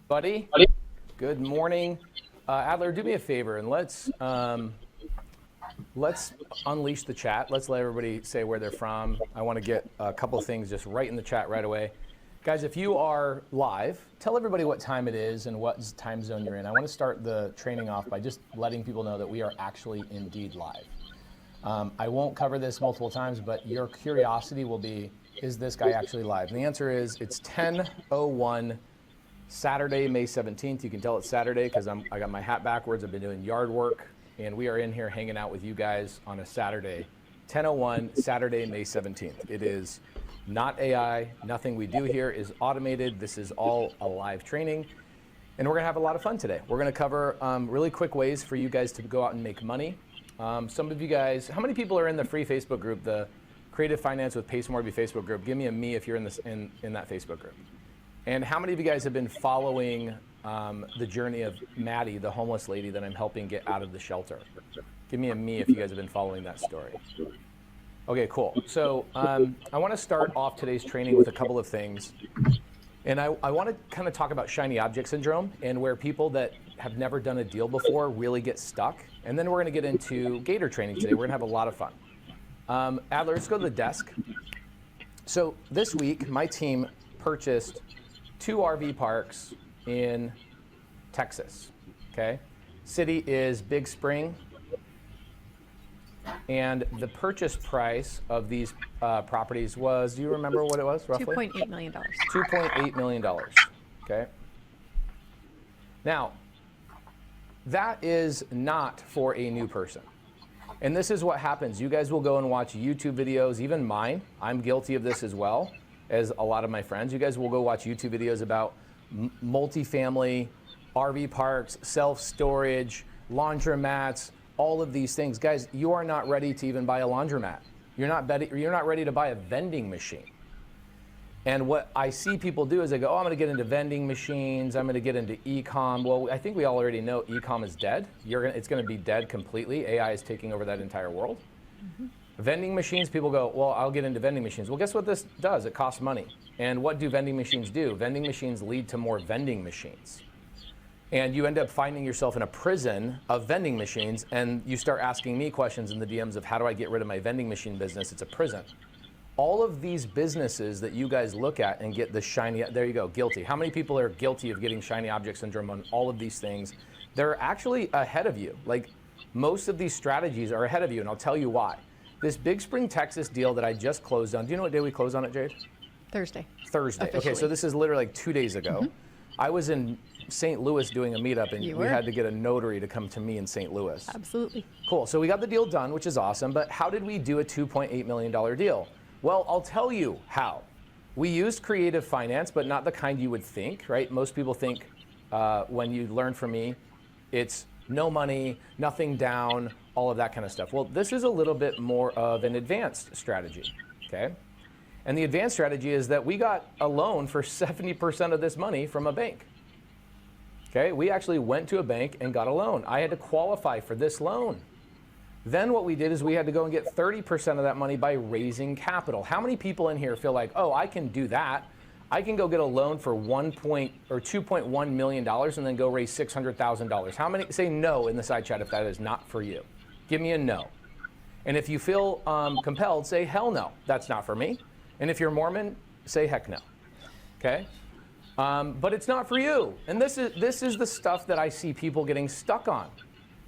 Buddy, good morning. Adler, do me a favor and let's unleash the chat. Let's let everybody say where they're from. I want to get a couple of things just right in the chat right away. Guys, if you are live, tell everybody what time it is and what time zone you're in. I want to start the training off by just letting people know that we are actually indeed live. I won't cover this multiple times, but your curiosity will be, is this guy actually live? And the answer is it's 10:01 Saturday, May 17th. You can tell it's Saturday because I got my hat backwards. I've been doing yard work, and we are in here hanging out with you guys on a Saturday, 10:01 Saturday, May 17th. It is not AI. Nothing we do here is automated. This is all a live training, and we're gonna have a lot of fun today. We're gonna cover really quick ways for you guys to go out and make money. Some of you guys, how many people are in the free Facebook group, the Creative Finance with Pace Morby Facebook group? Give me a me if you're in that Facebook group. And how many of you guys have been following the journey of Maddie, the homeless lady that I'm helping get out of the shelter? Give me a me if you guys have been following that story. Okay, cool. So I want to start off today's training with a couple of things. And I want to kind of talk about shiny object syndrome and where people that have never done a deal before really get stuck. And then we're going to get into Gator training today. We're going to have a lot of fun. Adler, let's go to the desk. So this week, my team purchased 2 RV parks in Texas, okay? City is Big Spring. And the purchase price of these properties was, do you remember what it was roughly? $2.8 million. $2.8 million, okay? Now, that is not for a new person. And this is what happens. You guys will go and watch YouTube videos, even mine. I'm guilty of this as well, as a lot of my friends. You guys will go watch YouTube videos about multifamily, RV parks, self-storage, laundromats, all of these things. Guys, you are not ready to even buy a laundromat. You're not ready to buy a vending machine. And what I see people do is they go, oh, I'm going to get into vending machines. I'm going to get into e-com. Well, I think we all already know e-com is dead. It's going to be dead completely. AI is taking over that entire world. Mm-hmm. Vending machines, people go, well, I'll get into vending machines. Well, guess what this does? It costs money. And what do vending machines do? Vending machines lead to more vending machines. And you end up finding yourself in a prison of vending machines, and you start asking me questions in the DMs of how do I get rid of my vending machine business? It's a prison. All of these businesses that you guys look at and get the shiny, there you go, guilty. How many people are guilty of getting shiny object syndrome on all of these things? They're actually ahead of you. Like, most of these strategies are ahead of you, and I'll tell you why. This Big Spring, Texas deal that I just closed on, do you know what day we closed on it, Jade? Thursday. Okay, so this is literally like 2 days ago. Mm-hmm. I was in St. Louis doing a meetup, and we had to get a notary to come to me in St. Louis. Absolutely. Cool, so we got the deal done, which is awesome, but how did we do a $2.8 million deal? Well, I'll tell you how. We used creative finance, but not the kind you would think, right? Most people think when you learn from me, it's no money, nothing down, all of that kind of stuff. Well, this is a little bit more of an advanced strategy, okay? And the advanced strategy is that we got a loan for 70% of this money from a bank. Okay, we actually went to a bank and got a loan. I had to qualify for this loan. Then what we did is we had to go and get 30% of that money by raising capital. How many people in here feel like, oh, I can do that? I can go get a loan for $2.1 million and then go raise $600,000. How many say no in the side chat if that is not for you? Give me a no. And if you feel compelled, say hell no, that's not for me. And if you're Mormon, say heck no. Okay? But it's not for you. And this is the stuff that I see people getting stuck on.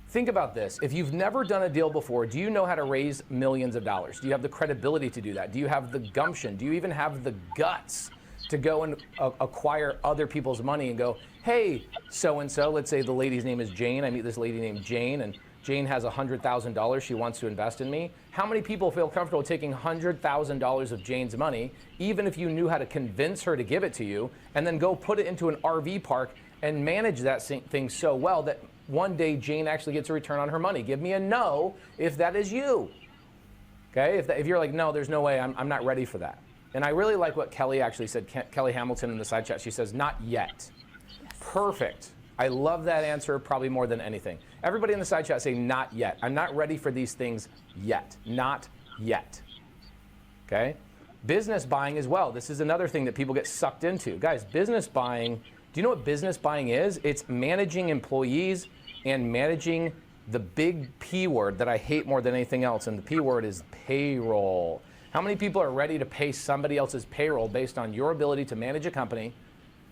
Think about this. If you've never done a deal before, do you know how to raise millions of dollars? Do you have the credibility to do that? Do you have the gumption? Do you even have the guts to go and acquire other people's money and go, hey, so-and-so, let's say the lady's name is Jane. I meet this lady named Jane, and Jane has $100,000 she wants to invest in me. How many people feel comfortable taking $100,000 of Jane's money, even if you knew how to convince her to give it to you, and then go put it into an RV park and manage that thing so well that one day Jane actually gets a return on her money? Give me a no if that is you. Okay, if you're like, no, there's no way, I'm not ready for that. And I really like what Kelly actually said, Kelly Hamilton in the side chat. She says, not yet. Yes. Perfect. I love that answer probably more than anything. Everybody in the side chat say not yet. I'm not ready for these things yet. Not yet. Okay? Business buying as well. This is another thing that people get sucked into. Guys, business buying Do you know what business buying is? It's managing employees and managing the big P word that I hate more than anything else, and the P word is payroll. How many people are ready to pay somebody else's payroll based on your ability to manage a company,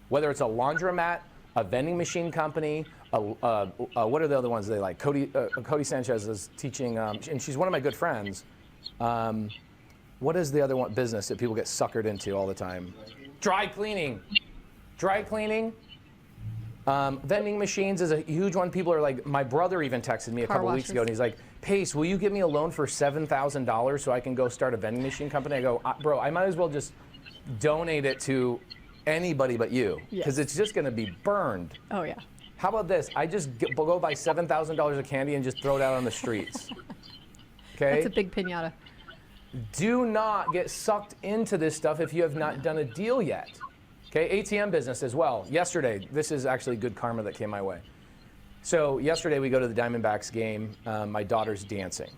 whether it's a laundromat, a vending machine company, what are the other ones they like? Cody Sanchez is teaching, and she's one of my good friends. What is the other one business that people get suckered into all the time? Dry cleaning. Dry cleaning. Vending machines is a huge one. People are like, my brother even texted me a couple weeks ago, and he's like, Pace, will you give me a loan for $7,000 so I can go start a vending machine company? I go, bro, I might as well just donate it to anybody but you, because it's just going to be burned. Oh, yeah. How about this? I just go buy $7,000 of candy and just throw it out on the streets. Okay? That's a big piñata. Do not get sucked into this stuff if you have not done a deal yet. Okay, ATM business as well. Yesterday, this is actually good karma that came my way. So yesterday we go to the Diamondbacks game. My daughter's dancing.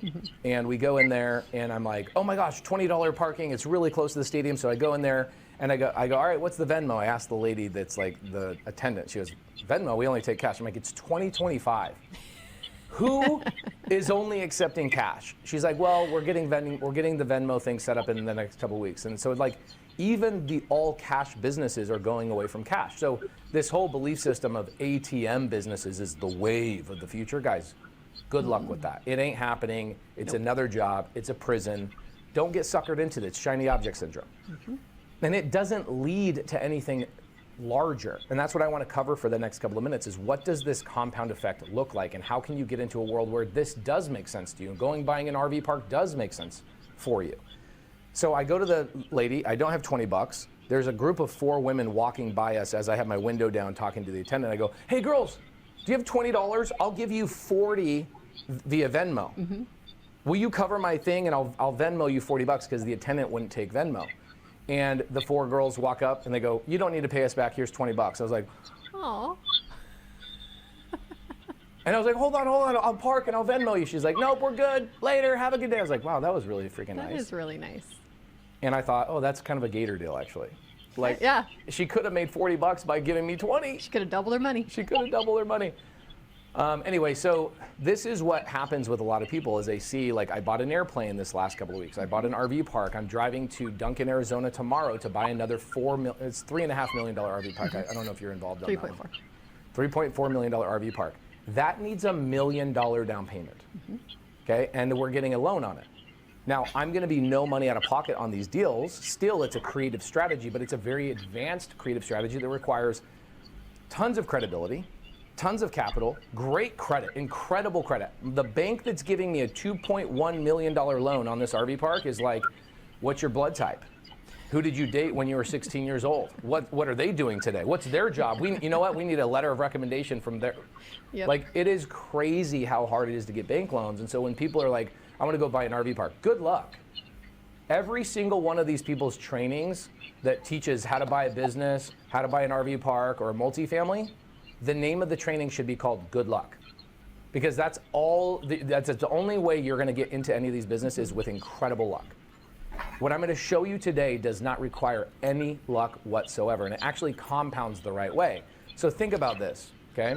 And we go in there and I'm like, oh my gosh, $20 parking. It's really close to the stadium. So I go in there and I go, all right, what's the Venmo? I asked the lady that's like the attendant. She goes, Venmo, we only take cash. I'm like, it's $20.25. Who is only accepting cash? She's like, well, we're getting the Venmo thing set up in the next couple of weeks. And so like, even the all cash businesses are going away from cash. So this whole belief system of ATM businesses is the wave of the future. Guys, good luck with that. It ain't happening. It's another job. It's a prison. Don't get suckered into this shiny object syndrome. And it doesn't lead to anything larger. And that's what I want to cover for the next couple of minutes is what does this compound effect look like and how can you get into a world where this does make sense to you and buying an RV park does make sense for you. So I go to the lady, I don't have 20 bucks. There's a group of 4 women walking by us as I have my window down talking to the attendant. I go, hey girls, do you have $20? I'll give you 40 via Venmo. Will you cover my thing and I'll Venmo you 40 bucks because the attendant wouldn't take Venmo. And the 4 girls walk up and they go, you don't need to pay us back, here's 20 bucks. I was like, oh. And I was like, hold on, I'll park and I'll Venmo you. She's like, nope, we're good, later, have a good day. I was like, wow, that was really freaking nice. That is really nice. And I thought, oh, that's kind of a Gator deal, actually. Like, yeah. She could have made 40 bucks by giving me 20. She could have doubled her money. She could have doubled her money. Anyway, so this is what happens with a lot of people is they see, like, I bought an airplane this last couple of weeks. I bought an RV park. I'm driving to Duncan, Arizona tomorrow to buy another it's $3.5 million RV park. I don't know if you're involved on that. 3.4. $3.4 million RV park. That needs $1 million down payment. Okay, and we're getting a loan on it. Now, I'm going to be no money out of pocket on these deals. Still, it's a creative strategy, but it's a very advanced creative strategy that requires tons of credibility, tons of capital, great credit, incredible credit. The bank that's giving me a $2.1 million loan on this RV park is like, what's your blood type? Who did you date when you were 16 years old? What are they doing today? What's their job? You know what? We need a letter of recommendation from their. Yep. Like, it is crazy how hard it is to get bank loans. And so when people are like, I want to go buy an RV park, good luck. Every single one of these people's trainings that teaches how to buy a business, how to buy an RV park or a multifamily, the name of the training should be called Good Luck. Because that's the only way you're going to get into any of these businesses with incredible luck. What I'm going to show you today does not require any luck whatsoever, and it actually compounds the right way. So think about this, okay?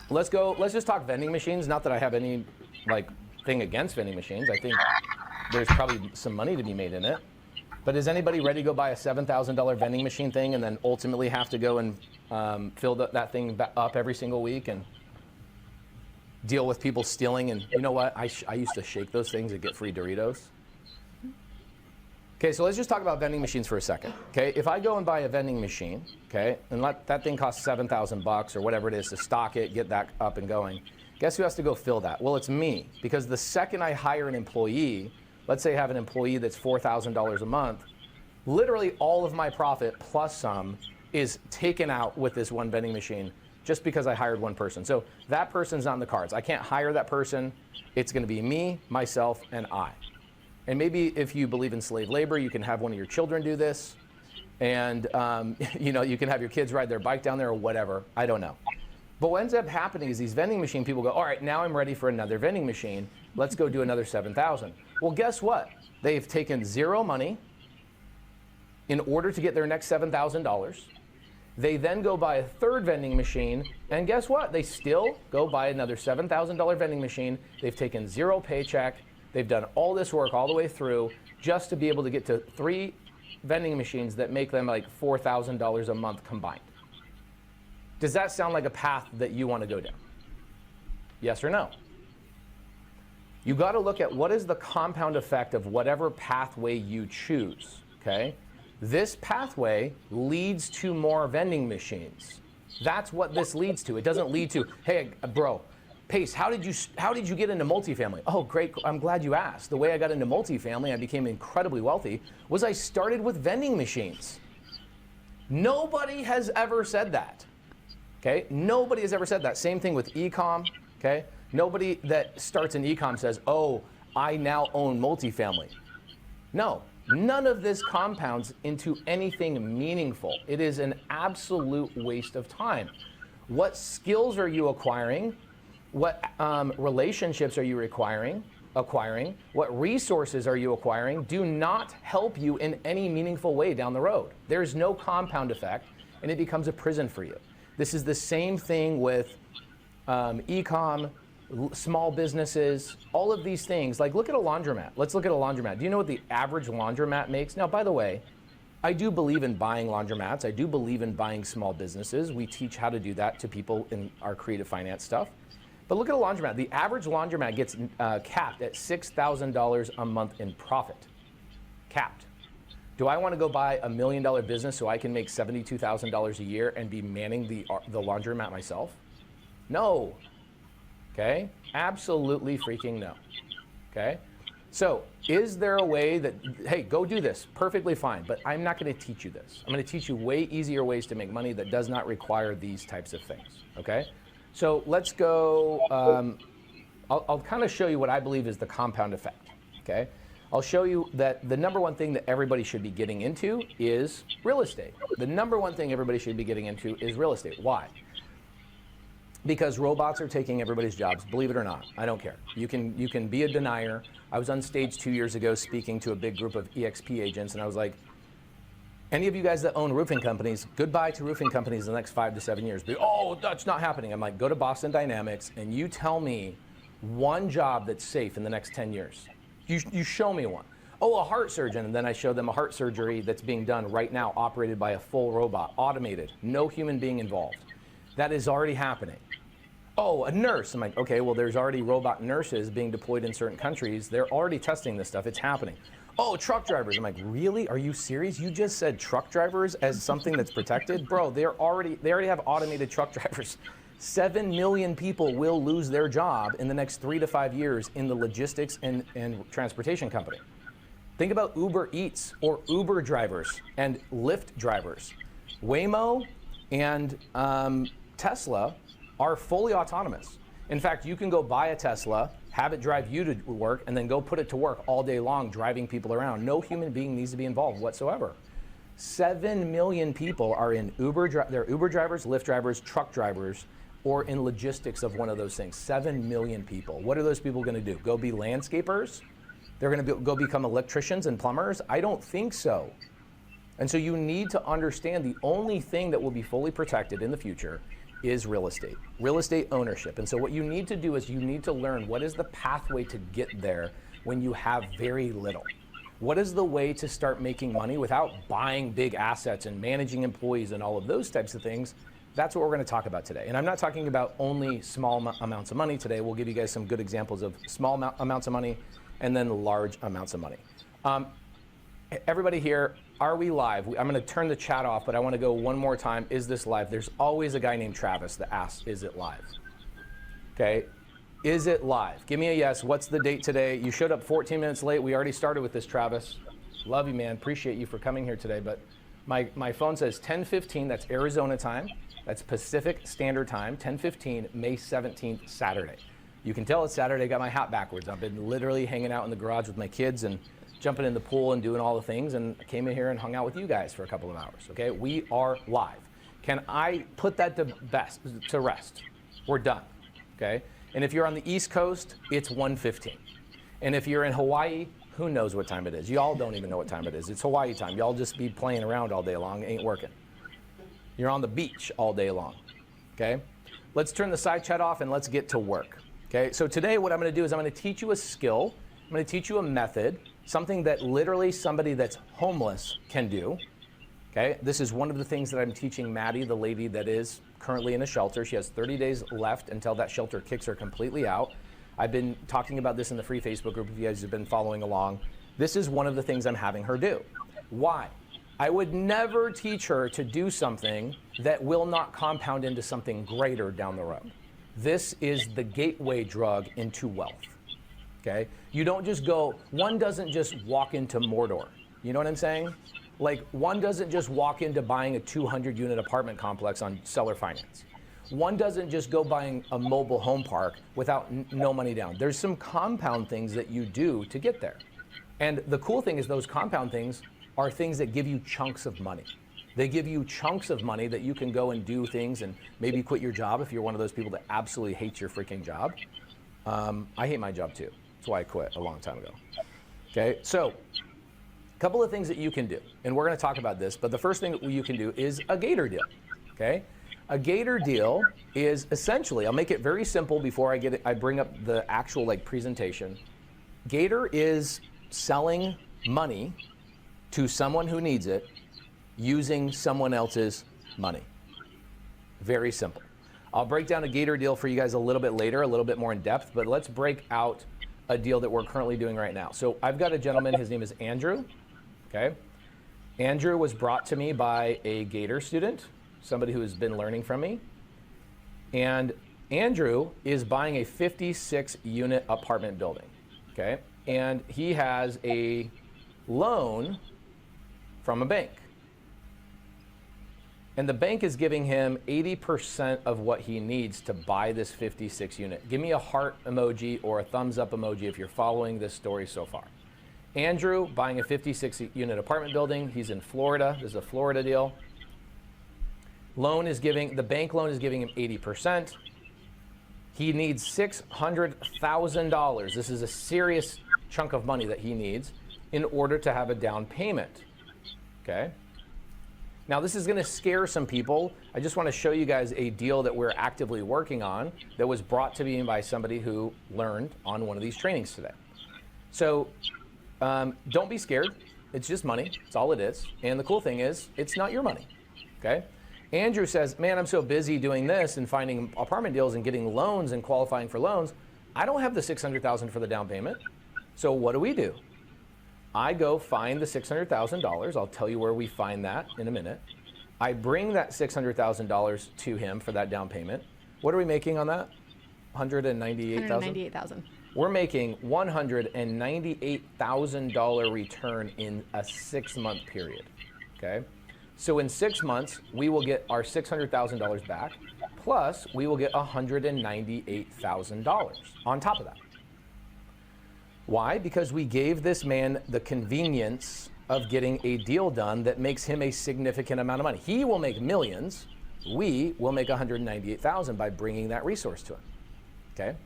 Let's just talk vending machines. Not that I have any thing against vending machines. I think there's probably some money to be made in it. But is anybody ready to go buy a $7,000 vending machine thing and then ultimately have to go and fill that thing up every single week and deal with people stealing? And you know what? I used to shake those things and get free Doritos. Okay, so let's just talk about vending machines for a second. Okay, if I go and buy a vending machine, okay, and that thing costs $7,000 or whatever it is to stock it, get that up and going, guess who has to go fill that? Well, it's me, because the second I hire an employee, let's say I have an employee that's $4,000 a month, literally all of my profit plus some is taken out with this one vending machine just because I hired one person. So that person's not in the cards. I can't hire that person. It's going to be me, myself, and I. And maybe if you believe in slave labor, you can have one of your children do this. And you can have your kids ride their bike down there or whatever. I don't know. But what ends up happening is these vending machine people go, all right, now I'm ready for another vending machine. Let's go do another 7,000. Well, guess what? They've taken zero money in order to get their next $7,000. They then go buy a third vending machine, and guess what? They still go buy another $7,000 vending machine. They've taken zero paycheck. They've done all this work all the way through just to be able to get to 3 vending machines that make them like $4,000 a month combined. Does that sound like a path that you want to go down? Yes or no? You got to look at what is the compound effect of whatever pathway you choose, okay? This pathway leads to more vending machines. That's what this leads to. It doesn't lead to, hey, bro, Pace, how did you get into multifamily? Oh, great, I'm glad you asked. The way I got into multifamily, I became incredibly wealthy, was I started with vending machines. Nobody has ever said that, okay? Nobody has ever said that. Same thing with e-com, okay? Nobody that starts an e-com says, oh, I now own multifamily. No. None of this compounds into anything meaningful. It is an absolute waste of time. What skills are you acquiring? What relationships are you acquiring? What resources are you acquiring? Do not help you in any meaningful way down the road. There's no compound effect, and it becomes a prison for you. This is the same thing with e-com, small businesses, all of these things. Like, look at a laundromat. Let's look at a laundromat. Do you know what the average laundromat makes? Now, by the way, I do believe in buying laundromats. I do believe in buying small businesses. We teach how to do that to people in our creative finance stuff. But look at a laundromat. The average laundromat gets capped at $6,000 a month in profit. Capped. Do I want to go buy $1 million business so I can make $72,000 a year and be manning the laundromat myself? No. Okay? Absolutely freaking no. Okay? So, is there a way that, hey, go do this, perfectly fine, but I'm not going to teach you this. I'm going to teach you way easier ways to make money that does not require these types of things. Okay? So, let's go, I'll kind of show you what I believe is the compound effect. Okay? I'll show you that the number one thing that everybody should be getting into is real estate. The number one thing everybody should be getting into is real estate. Why? Because robots are taking everybody's jobs, believe it or not. I don't care. You can be a denier. I was on stage 2 years ago speaking to a big group of EXP agents, and I was like, any of you guys that own roofing companies, goodbye to roofing companies in the next 5 to 7 years. Oh, that's not happening. I'm like, go to Boston Dynamics, and you tell me one job that's safe in the next 10 years. You show me one. Oh, a heart surgeon, and then I show them a heart surgery that's being done right now, operated by a full robot, automated, no human being involved. That is already happening. Oh, a nurse. I'm like, okay, well, there's already robot nurses being deployed in certain countries. They're already testing this stuff. It's happening. Oh, truck drivers. I'm like, really? Are you serious? You just said truck drivers as something that's protected? Bro, they already have automated truck drivers. 7 million people will lose their job in the next 3 to 5 years in the logistics and transportation company. Think about Uber Eats or Uber drivers and Lyft drivers. Waymo and Tesla are fully autonomous. In fact, you can go buy a Tesla, have it drive you to work, and then go put it to work all day long driving people around. No human being needs to be involved whatsoever. 7 million people are in they're Uber drivers, Lyft drivers, truck drivers, or in logistics of one of those things. 7 million people. What are those people going to do? Go be landscapers? They're going to go become electricians and plumbers? I don't think so. And so you need to understand the only thing that will be fully protected in the future is real estate ownership. And so what you need to do is you need to learn what is the pathway to get there when you have very little. What is the way to start making money without buying big assets and managing employees and all of those types of things? That's what we're going to talk about today. And I'm not talking about only small amounts of money today. We'll give you guys some good examples of small amounts of money and then large amounts of money. Everybody here, are we live? I'm going to turn the chat off, but I want to go one more time. Is this live? There's always a guy named Travis that asks, is it live? Okay. Is it live? Give me a yes. What's the date today? You showed up 14 minutes late. We already started with this, Travis. Love you, man. Appreciate you for coming here today. But my phone says 10:15. That's Arizona time. That's Pacific Standard Time, 10:15, May 17th, Saturday. You can tell it's Saturday. I got my hat backwards. I've been literally hanging out in the garage with my kids and jumping in the pool and doing all the things, and I came in here and hung out with you guys for a couple of hours, okay? We are live. Can I put that to rest? We're done, okay? And if you're on the East Coast, it's 1:15. And if you're in Hawaii, who knows what time it is? Y'all don't even know what time it is. It's Hawaii time. Y'all just be playing around all day long. It ain't working. You're on the beach all day long, okay? Let's turn the side chat off and let's get to work, okay? So today what I'm gonna do is I'm gonna teach you a skill. I'm gonna teach you a method, something that literally somebody that's homeless can do, okay? This is one of the things that I'm teaching Maddie, the lady that is currently in a shelter. She has 30 days left until that shelter kicks her completely out. I've been talking about this in the free Facebook group if you guys have been following along. This is one of the things I'm having her do. Why? I would never teach her to do something that will not compound into something greater down the road. This is the gateway drug into wealth, okay? You don't just go, one doesn't just walk into Mordor. You know what I'm saying? Like, one doesn't just walk into buying a 200-unit apartment complex on seller finance. One doesn't just go buying a mobile home park without no money down. There's some compound things that you do to get there. And the cool thing is those compound things are things that give you chunks of money. They give you chunks of money that you can go and do things and maybe quit your job if you're one of those people that absolutely hates your freaking job. I hate my job too. That's why I quit a long time ago. Okay, so a couple of things that you can do, and we're gonna talk about this, but the first thing that you can do is a Gator deal, okay? A Gator deal is essentially, I'll make it very simple before I bring up the actual like presentation. Gator is selling money to someone who needs it using someone else's money. Very simple. I'll break down a Gator deal for you guys a little bit later, a little bit more in depth, but let's break out a deal that we're currently doing right now. So I've got a gentleman, his name is Andrew, okay? Andrew was brought to me by a Gator student, somebody who has been learning from me. And Andrew is buying a 56-unit apartment building, okay? And he has a loan from a bank. And the bank is giving him 80% of what he needs to buy this 56 unit. Give me a heart emoji or a thumbs up emoji if you're following this story so far. Andrew buying a 56 unit apartment building. He's in Florida. This is a Florida deal. The bank loan is giving him 80%. He needs $600,000. This is a serious chunk of money that he needs in order to have a down payment. Okay. Now this is going to scare some people. I just want to show you guys a deal that we're actively working on that was brought to me by somebody who learned on one of these trainings today. So don't be scared. It's just money. It's all it is. And the cool thing is it's not your money. Okay. Andrew says, man, I'm so busy doing this and finding apartment deals and getting loans and qualifying for loans. I don't have the $600,000 for the down payment. So what do? I go find the $600,000. I'll tell you where we find that in a minute. I bring that $600,000 to him for that down payment. What are we making on that? $198,000? We're making $198,000 return in a 6-month period, okay? So in 6 months, we will get our $600,000 back, plus we will get $198,000 on top of that. Why? Because we gave this man the convenience of getting a deal done that makes him a significant amount of money. He will make millions. We will make $198,000 by bringing that resource to him. Okay?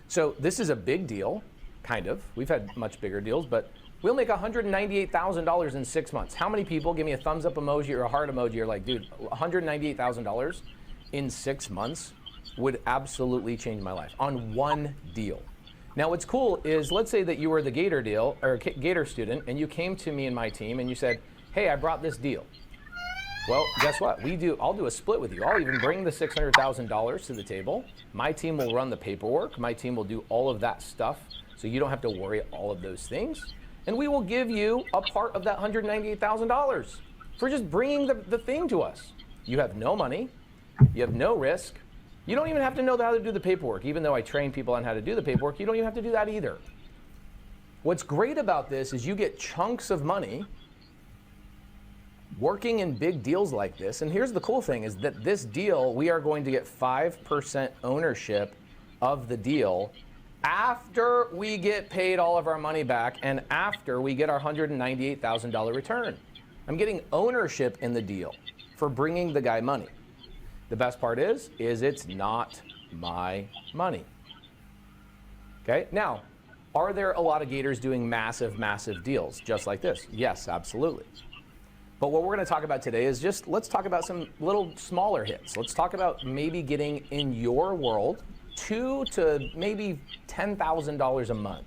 So this is a big deal, kind of. We've had much bigger deals, but we'll make $198,000 in 6 months. How many people, give me a thumbs up emoji or a heart emoji, are like, dude, $198,000 in 6 months would absolutely change my life on one deal. Now, what's cool is, let's say that you were the Gator deal or Gator student, and you came to me and my team and you said, hey, I brought this deal. Well, guess what? I'll do a split with you. I'll even bring the $600,000 to the table. My team will run the paperwork. My team will do all of that stuff, so you don't have to worry all of those things. And we will give you a part of that $198,000 for just bringing the thing to us. You have no money. You have no risk. You don't even have to know how to do the paperwork. Even though I train people on how to do the paperwork, you don't even have to do that either. What's great about this is you get chunks of money working in big deals like this. And here's the cool thing is that this deal, we are going to get 5% ownership of the deal after we get paid all of our money back and after we get our $198,000 return. I'm getting ownership in the deal for bringing the guy money. The best part is it's not my money. Okay, now, are there a lot of Gators doing massive, massive deals just like this? Yes, absolutely. But what we're going to talk about today is just let's talk about some little smaller hits. Let's talk about maybe getting in your world $2,000 to maybe $10,000 a month.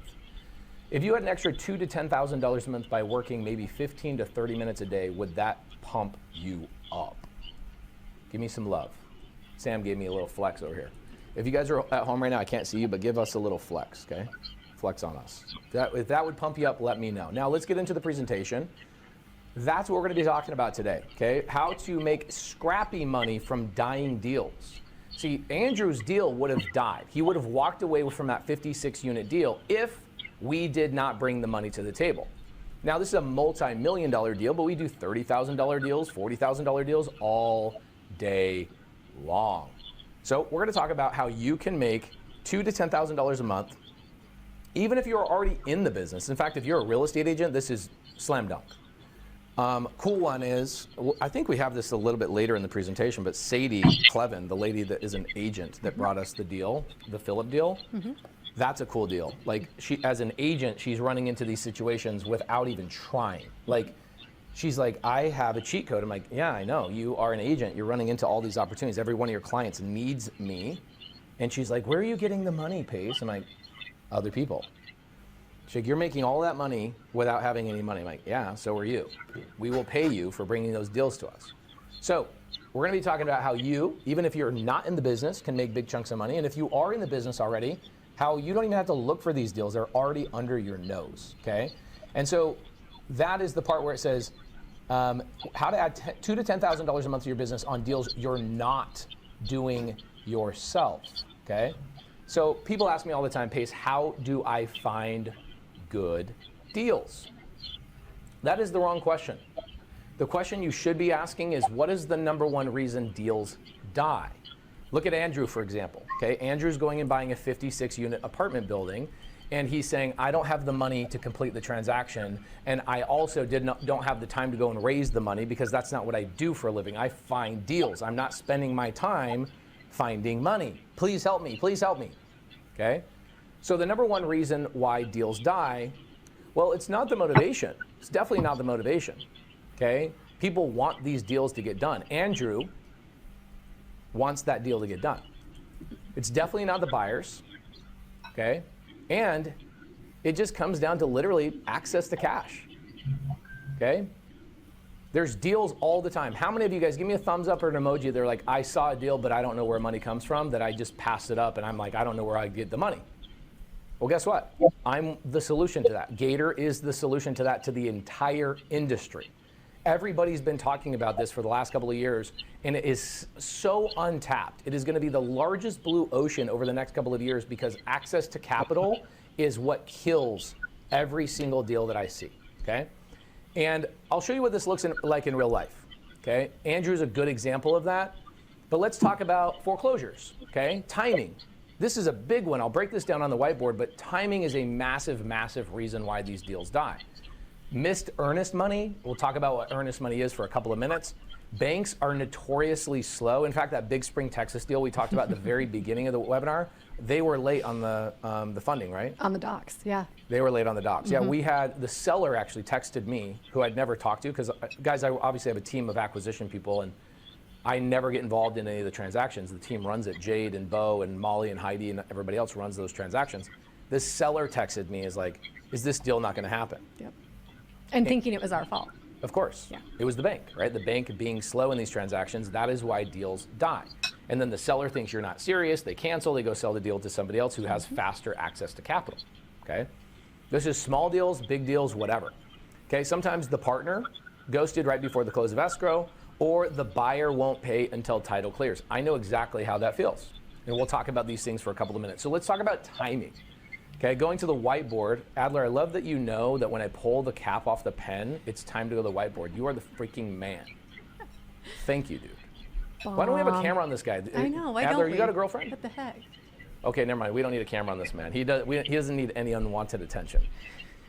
If you had an extra $2,000 to $10,000 a month by working maybe 15 to 30 minutes a day, would that pump you up? Give me some love. Sam gave me a little flex over here. If you guys are at home right now, I can't see you, but give us a little flex, okay? Flex on us. If that would pump you up, let me know. Now let's get into the presentation. That's what we're going to be talking about today, okay? How to make scrappy money from dying deals. See, Andrew's deal would have died. He would have walked away from that 56 unit deal if we did not bring the money to the table. Now, this is a multi-million-dollar deal, but we do $30,000 deals, $40,000 deals all day long. So we're going to talk about how you can make $2,000 to $10,000 a month, even if you're already in the business. In fact, if you're a real estate agent, this is slam dunk. Cool one is, I think we have this a little bit later in the presentation, but Sadie Clevin, the lady that is an agent that brought us the deal, the Phillip deal, that's a cool deal. Like, she, as an agent, she's running into these situations without even trying. Like, she's like, I have a cheat code. I'm like, yeah, I know. You are an agent. You're running into all these opportunities. Every one of your clients needs me. And she's like, where are you getting the money, Pace? I'm like, other people. She's like, you're making all that money without having any money. I'm like, yeah, so are you. We will pay you for bringing those deals to us. So we're going to be talking about how you, even if you're not in the business, can make big chunks of money. And if you are in the business already, how you don't even have to look for these deals. They're already under your nose, okay? And so that is the part where it says how to add $2,000 to $10,000 a month to your business on deals you're not doing yourself, okay? So people ask me all the time, Pace, how do I find good deals? That is the wrong question. The question you should be asking is, what is the number one reason deals die? Look at Andrew, for example. Okay, Andrew's going and buying a 56-unit apartment building, and he's saying, I don't have the money to complete the transaction, and I also don't have the time to go and raise the money because that's not what I do for a living. I find deals. I'm not spending my time finding money. Please help me. Please help me. Okay? So the number one reason why deals die, well, it's not the motivation. It's definitely not the motivation. Okay? People want these deals to get done. Andrew wants that deal to get done. It's definitely not the buyers. Okay? And it just comes down to literally access to cash. Okay? There's deals all the time. How many of you guys, give me a thumbs up or an emoji, they're like, I saw a deal, but I don't know where money comes from, that I just passed it up and I'm like, I don't know where I get the money. Well, guess what? I'm the solution to that. Gator is the solution to that, to the entire industry. Everybody's been talking about this for the last couple of years, and it is so untapped. It is going to be the largest blue ocean over the next couple of years because access to capital is what kills every single deal that I see, okay? And I'll show you what this looks like in real life, okay? Andrew's a good example of that, but let's talk about foreclosures, okay? Timing. This is a big one. I'll break this down on the whiteboard, but timing is a massive, massive reason why these deals die. Missed earnest money. We'll talk about what earnest money is for a couple of minutes. Banks are notoriously slow. In fact, that Big Spring, Texas deal we talked about at the very beginning of the webinar, they were late on the funding, right? On the docs, yeah. They were late on the docs. Yeah, we had, the seller actually texted me, who I'd never talked to, because guys, I obviously have a team of acquisition people, and I never get involved in any of the transactions. The team runs it. Jade and Bo and Molly and Heidi and everybody else runs those transactions. This seller texted me, is like, is this deal not going to happen? Yep. And thinking it was our fault. Of course. Yeah. It was the bank, right? The bank being slow in these transactions, that is why deals die. And then the seller thinks you're not serious, they cancel, they go sell the deal to somebody else who has faster access to capital, okay? This is small deals, big deals, whatever. Okay, sometimes the partner ghosted right before the close of escrow, or the buyer won't pay until title clears. I know exactly how that feels. And we'll talk about these things for a couple of minutes. So let's talk about timing. Okay, going to the whiteboard. Adler, I love that you know that when I pull the cap off the pen, it's time to go to the whiteboard. You are the freaking man. Thank you, dude. Why don't we have a camera on this guy? I know. Why Adler, don't you got a we? girlfriend? What the heck? Okay, never mind. We don't need a camera on this man. He doesn't need any unwanted attention.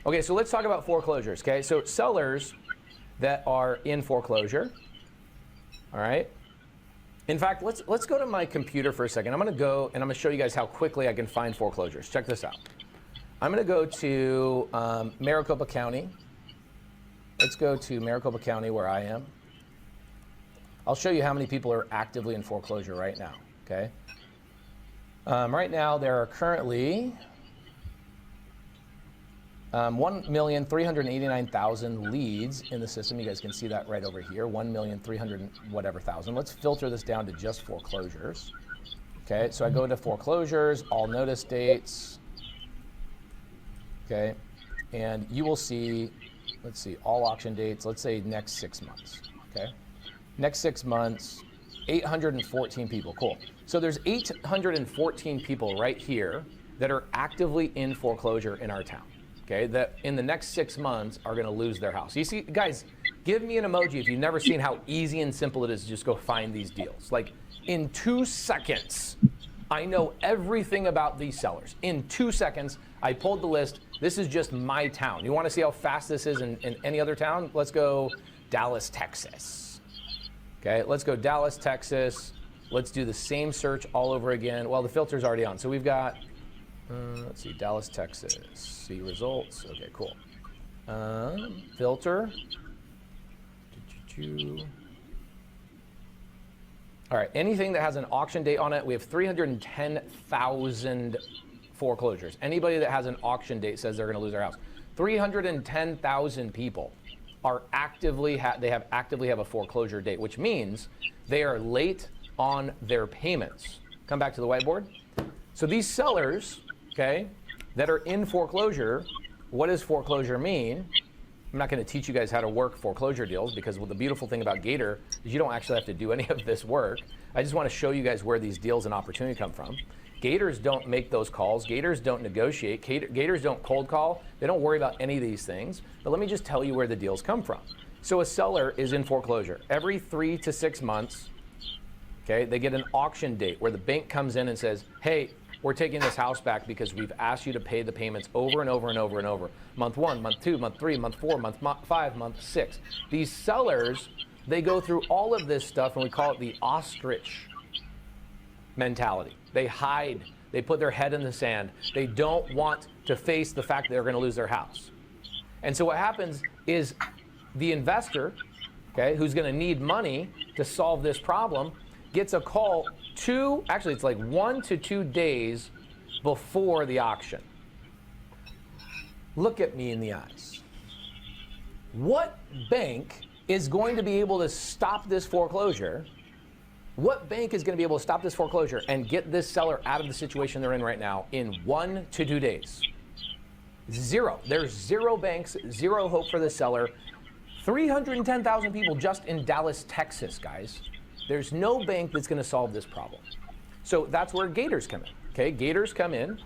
Okay, so let's talk about foreclosures. Okay, so sellers that are in foreclosure. All right. In fact, let's go to my computer for a second. I'm going to go and I'm going to show you guys how quickly I can find foreclosures. Check this out. I'm going to go to Maricopa County. Let's go to Maricopa County where I am. I'll show you how many people are actively in foreclosure right now, okay? Right now there are currently 1,389,000 leads in the system. You guys can see that right over here, 1,300,000 whatever thousand. Let's filter this down to just foreclosures. Okay, so I go to foreclosures, all notice dates. Okay, and you will see, let's see, all auction dates, let's say next 6 months. Okay, next 6 months, 814 people, cool. So there's 814 people right here that are actively in foreclosure in our town. Okay, that in the next 6 months are going to lose their house. You see, guys, give me an emoji if you've never seen how easy and simple it is to just go find these deals. Like in 2 seconds, I know everything about these sellers. In 2 seconds, I pulled the list. This is just my town. You want to see how fast this is in any other town? Let's go Dallas, Texas. Okay, let's go Dallas, Texas. Let's do the same search all over again. Well, the filter's already on. So we've got, let's see, Dallas, Texas. See results. Okay, cool. Filter. All right, anything that has an auction date on it, we have 310,000 foreclosures. Anybody that has an auction date says they're going to lose their house. 310,000 people are actively actively have a foreclosure date, which means they are late on their payments. Come back to the whiteboard. So these sellers, okay, that are in foreclosure, what does foreclosure mean? I'm not going to teach you guys how to work foreclosure deals because the beautiful thing about Gator is you don't actually have to do any of this work. I just want to show you guys where these deals and opportunity come from. Gators don't make those calls. Gators don't negotiate. Gators don't cold call. They don't worry about any of these things. But let me just tell you where the deals come from. So a seller is in foreclosure. Every 3 to 6 months, okay, they get an auction date where the bank comes in and says, hey, we're taking this house back because we've asked you to pay the payments over and over and over and over. Month 1, month 2, month 3, month 4, month 5, month 6. These sellers, they go through all of this stuff and we call it the ostrich mentality. They hide, they put their head in the sand. They don't want to face the fact that they're going to lose their house. And so what happens is the investor, okay, who's going to need money to solve this problem, gets a call actually it's like 1 to 2 days before the auction. Look at me in the eyes. What bank is going to be able to stop this foreclosure? What bank is going to be able to stop this foreclosure and get this seller out of the situation they're in right now in 1 to 2 days? Zero. There's zero banks, zero hope for the seller. 310,000 people just in Dallas, Texas, guys. There's no bank that's going to solve this problem. So that's where Gators come in. Okay, Gators come in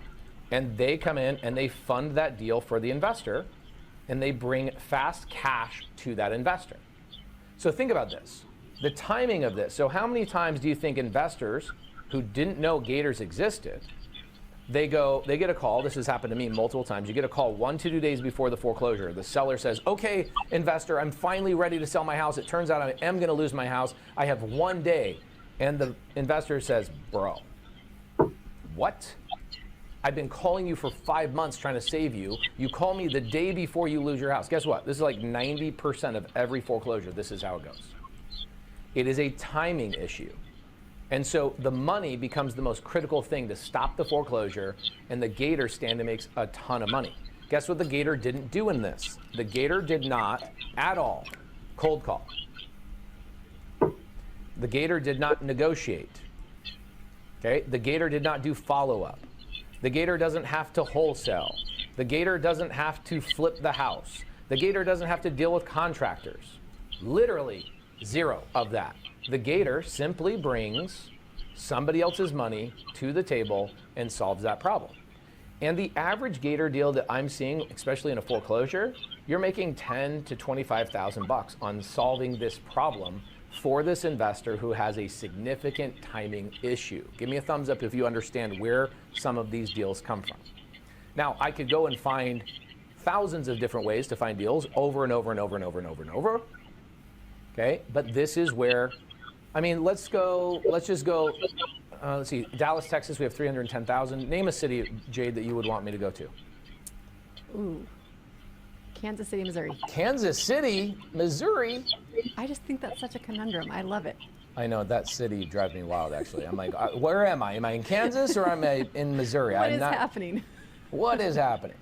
and they fund that deal for the investor and they bring fast cash to that investor. So think about this, the timing of this. So how many times do you think investors who didn't know Gators existed, they get a call, this has happened to me multiple times, you get a call 1 to 2 days before the foreclosure. The seller says, okay, investor, I'm finally ready to sell my house. It turns out I am going to lose my house. I have 1 day. And the investor says, bro, what? I've been calling you for 5 months trying to save you. You call me the day before you lose your house. Guess what? This is like 90% of every foreclosure. This is how it goes. It is a timing issue. And so the money becomes the most critical thing to stop the foreclosure, and the Gator stand and makes a ton of money. Guess what the Gator didn't do in this? The Gator did not at all cold call. The Gator did not negotiate. Okay? The Gator did not do follow-up. The Gator doesn't have to wholesale. The Gator doesn't have to flip the house. The Gator doesn't have to deal with contractors. Literally zero of that. The Gator simply brings somebody else's money to the table and solves that problem. And the average Gator deal that I'm seeing, especially in a foreclosure, you're making $10,000 to $25,000 on solving this problem for this investor who has a significant timing issue. Give me a thumbs up if you understand where some of these deals come from. Now, I could go and find thousands of different ways to find deals over and over and over and over and over and over. Okay, but this is where, I mean, let's see, Dallas, Texas, we have 310,000. Name a city, Jade, that you would want me to go to. Ooh. Kansas City, Missouri. Kansas City, Missouri. I just think that's such a conundrum. I love it. I know, that city drives me wild, actually. I'm like, where am I? Am I in Kansas or am I in Missouri? What is happening? What is happening?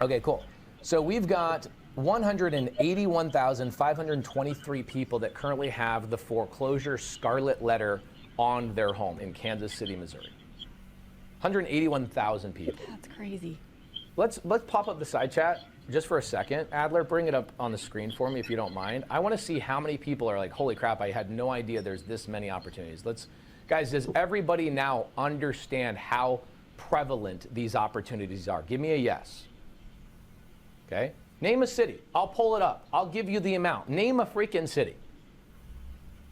Okay, cool. So we've got 181,523 people that currently have the foreclosure scarlet letter on their home in Kansas City, Missouri. 181,000 people. That's crazy. Let's pop up the side chat just for a second. Adler, bring it up on the screen for me if you don't mind. I want to see how many people are like, holy crap, I had no idea there's this many opportunities. Guys, does everybody now understand how prevalent these opportunities are? Give me a yes. Okay. Name a city. I'll pull it up. I'll give you the amount. Name a freaking city.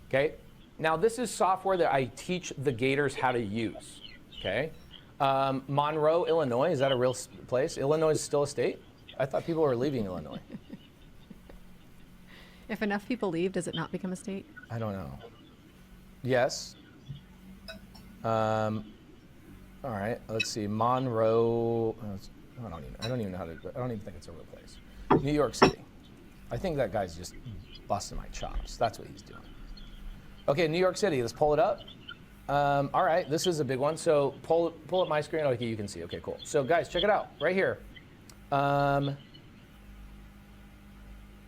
Okay. Now, this is software that I teach the Gators how to use. Okay. Monroe, Illinois. Is that a real place? Illinois is still a state? I thought people were leaving Illinois. If enough people leave, does it not become a state? I don't know. Yes. All right. Let's see. Monroe. I don't even know how to. I don't even think it's a real place. New York City. I think that guy's just busting my chops. That's what he's doing. Okay, New York City. Let's pull it up. All right. This is a big one. So pull up my screen. Okay, you can see. Okay, cool. So guys, check it out. Right here.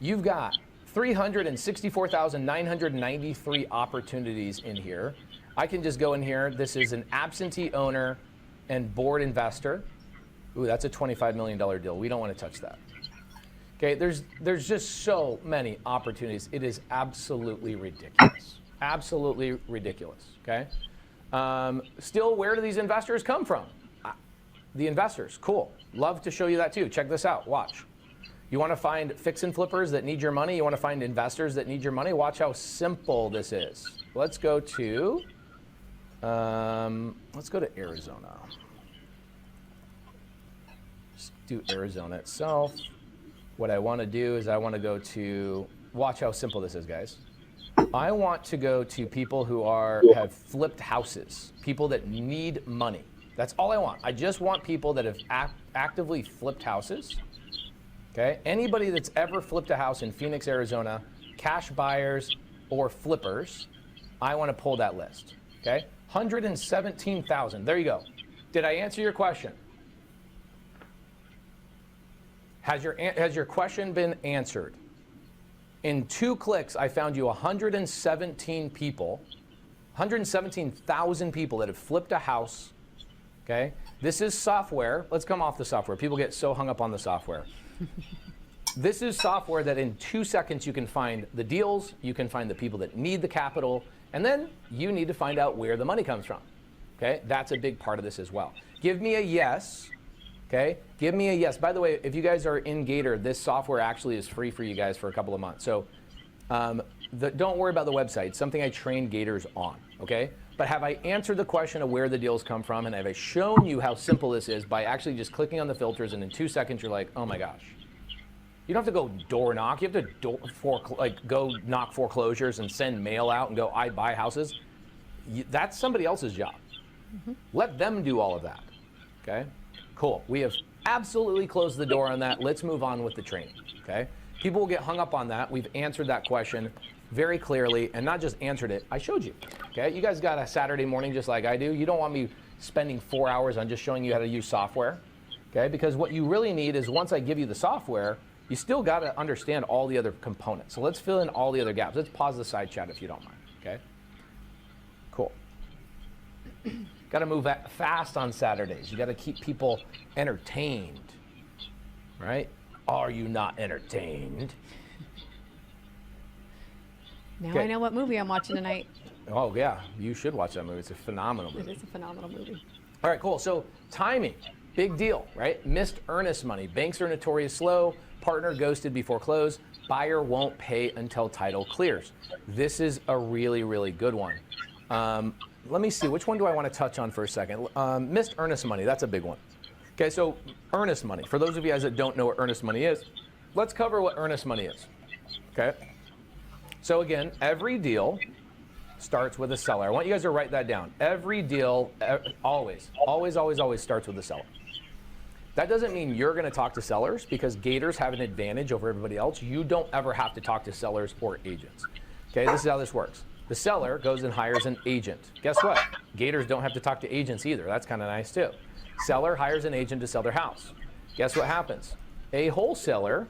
You've got 364,993 opportunities in here. I can just go in here. This is an absentee owner and board investor. Ooh, that's a $25 million deal. We don't want to touch that. Okay, there's just so many opportunities. It is absolutely ridiculous. Absolutely ridiculous, okay? Still, where do these investors come from? The investors, cool. Love to show you that too. Check this out, watch. You want to find fix and flippers that need your money? You want to find investors that need your money? Watch how simple this is. Let's go to Arizona. Let's do Arizona itself. What I want to do is I want to go to, watch how simple this is, guys. I want to go to people who have flipped houses, people that need money. That's all I want. I just want people that have actively flipped houses. Okay? Anybody that's ever flipped a house in Phoenix, Arizona, cash buyers or flippers, I want to pull that list. Okay? 117,000. There you go. Did I answer your question? Has your question been answered? In 2 clicks, I found you 117 people, 117,000 people that have flipped a house. Okay? This is software. Let's come off the software. People get so hung up on the software. This is software that in 2 seconds you can find the deals, you can find the people that need the capital, and then you need to find out where the money comes from. Okay? That's a big part of this as well. Give me a yes. Okay? Give me a yes. By the way, if you guys are in Gator, this software actually is free for you guys for a couple of months. So don't worry about the website. It's something I train Gators on. Okay? But have I answered the question of where the deals come from, and have I shown you how simple this is by actually just clicking on the filters, and in 2 seconds you're like, oh my gosh. You don't have to go door knock. You have to go knock foreclosures and send mail out and go, I buy houses. That's somebody else's job. Mm-hmm. Let them do all of that. Okay? Cool. We have absolutely closed the door on that. Let's move on with the training. Okay? People will get hung up on that. We've answered that question very clearly, and not just answered it, I showed you. Okay? You guys got a Saturday morning just like I do. You don't want me spending 4 hours on just showing you how to use software. Okay? Because what you really need is once I give you the software, you still got to understand all the other components. So let's fill in all the other gaps. Let's pause the side chat if you don't mind. Okay? Cool. Got to move fast on Saturdays. You got to keep people entertained, right? Are you not entertained? Now Okay. I know what movie I'm watching tonight. Oh, yeah. You should watch that movie. It's a phenomenal movie. It is a phenomenal movie. All right, cool. So timing, big deal, right? Missed earnest money. Banks are notorious slow. Partner ghosted before close. Buyer won't pay until title clears. This is a really, really good one. Let me see. Which one do I want to touch on for a second? Missed earnest money. That's a big one. Okay, so earnest money. For those of you guys that don't know what earnest money is, let's cover what earnest money is. Okay? So again, every deal starts with a seller. I want you guys to write that down. Every deal always starts with the seller. That doesn't mean you're going to talk to sellers, because Gators have an advantage over everybody else. You don't ever have to talk to sellers or agents. Okay, this is how this works. The seller goes and hires an agent. Guess what? Gators don't have to talk to agents either. That's kind of nice too. Seller hires an agent to sell their house. Guess what happens? A wholesaler,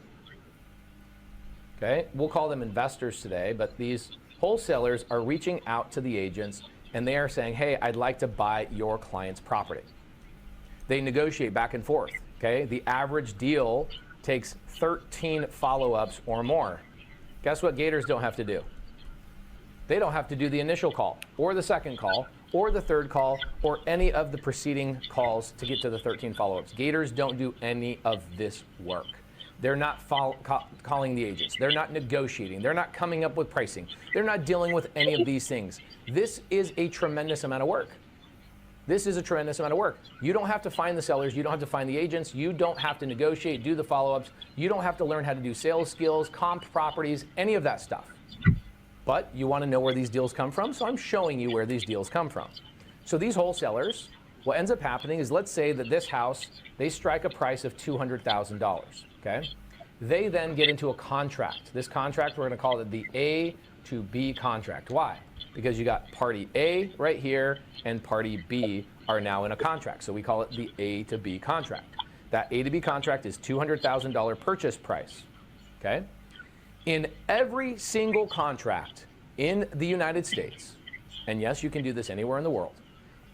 okay, we'll call them investors today, but these wholesalers are reaching out to the agents and they are saying, hey, I'd like to buy your client's property. They negotiate back and forth, okay? The average deal takes 13 follow-ups or more. Guess what Gators don't have to do? They don't have to do the initial call or the second call or the third call or any of the preceding calls to get to the 13 follow-ups. Gators don't do any of this work. They're not calling the agents. They're not negotiating. They're not coming up with pricing. They're not dealing with any of these things. This is a tremendous amount of work. This is a tremendous amount of work. You don't have to find the sellers. You don't have to find the agents. You don't have to negotiate, do the follow-ups. You don't have to learn how to do sales skills, comp properties, any of that stuff. But you want to know where these deals come from, so I'm showing you where these deals come from. So these wholesalers, what ends up happening is, let's say that this house, they strike a price of $200,000, okay? They then get into a contract. This contract, we're going to call it the A to B contract. Why? Because you got party A right here and party B are now in a contract. So we call it the A to B contract. That A to B contract is $200,000 purchase price, okay? In every single contract in the United States, and yes, you can do this anywhere in the world,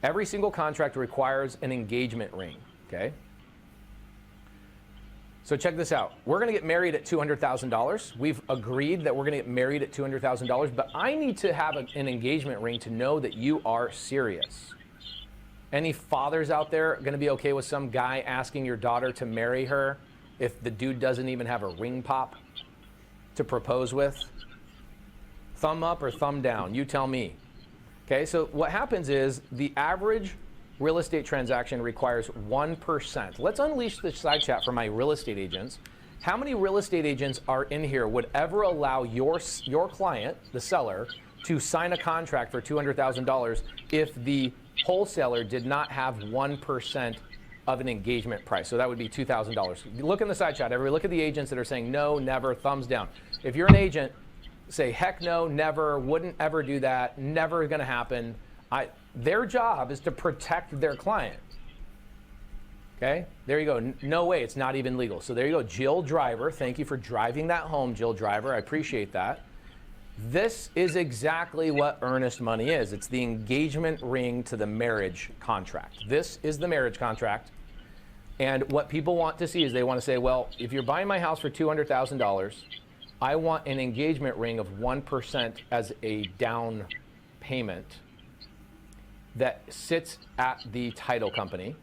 every single contract requires an engagement ring, okay? So check this out. We're going to get married at $200,000. We've agreed that we're going to get married at $200,000, but I need to have an engagement ring to know that you are serious. Any fathers out there going to be okay with some guy asking your daughter to marry her if the dude doesn't even have a ring pop to propose with? Thumb up or thumb down? You tell me. Okay, so what happens is the average real estate transaction requires 1%. Let's unleash the side chat for my real estate agents. How many real estate agents are in here would ever allow your client, the seller, to sign a contract for $200,000 if the wholesaler did not have 1% of an engagement price? So that would be $2,000. Look in the side chat, everybody. Look at the agents that are saying no, never, thumbs down. If you're an agent, say heck no, never, wouldn't ever do that, never going to happen. Their job is to protect their client. Okay, there you go. No way, it's not even legal. So there you go, Jill Driver. Thank you for driving that home, Jill Driver. I appreciate that. This is exactly what earnest money is. It's the engagement ring to the marriage contract. This is the marriage contract. And what people want to see is they want to say, well, if you're buying my house for $200,000, I want an engagement ring of 1% as a down payment that sits at the title company,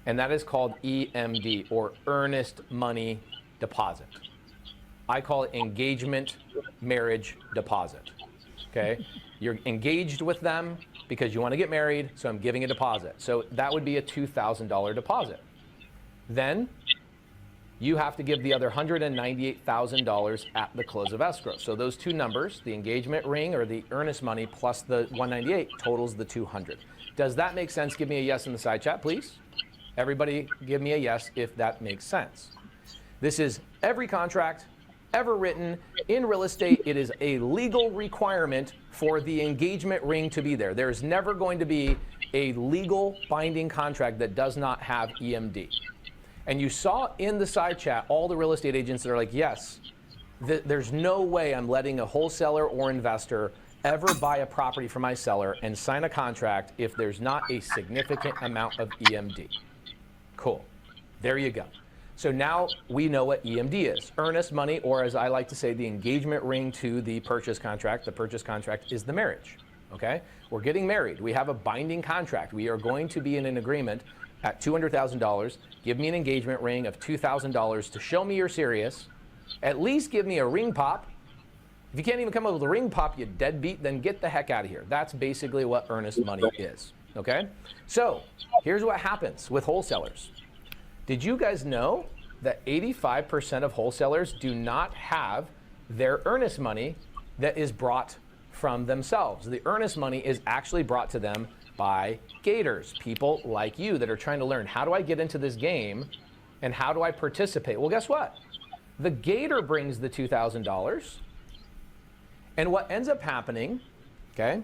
and that is called EMD, or earnest money deposit. I call it engagement marriage deposit, okay? You're engaged with them because you want to get married, so I'm giving a deposit. So that would be a $2,000 deposit. Then you have to give the other $198,000 at the close of escrow. So those two numbers, the engagement ring or the earnest money plus the 198 totals the 200. Does that make sense? Give me a yes in the side chat, please. Everybody give me a yes if that makes sense. This is every contract ever written in real estate. It is a legal requirement for the engagement ring to be there. There's never going to be a legal binding contract that does not have EMD. And you saw in the side chat all the real estate agents that are like, yes, there's no way I'm letting a wholesaler or investor ever buy a property from my seller and sign a contract if there's not a significant amount of EMD. Cool. There you go. So now we know what EMD is. Earnest money, or as I like to say, the engagement ring to the purchase contract. The purchase contract is the marriage. Okay? We're getting married. We have a binding contract. We are going to be in an agreement at $200,000. Give me an engagement ring of $2,000 to show me you're serious. At least give me a ring pop. If you can't even come up with a ring pop, you deadbeat, then get the heck out of here. That's basically what earnest money is. Okay? So here's what happens with wholesalers. Did you guys know that 85% of wholesalers do not have their earnest money that is brought from themselves? The earnest money is actually brought to them by Gators, people like you that are trying to learn, how do I get into this game And how do I participate? Well, guess what? The Gator brings the $2,000. And what ends up happening, okay,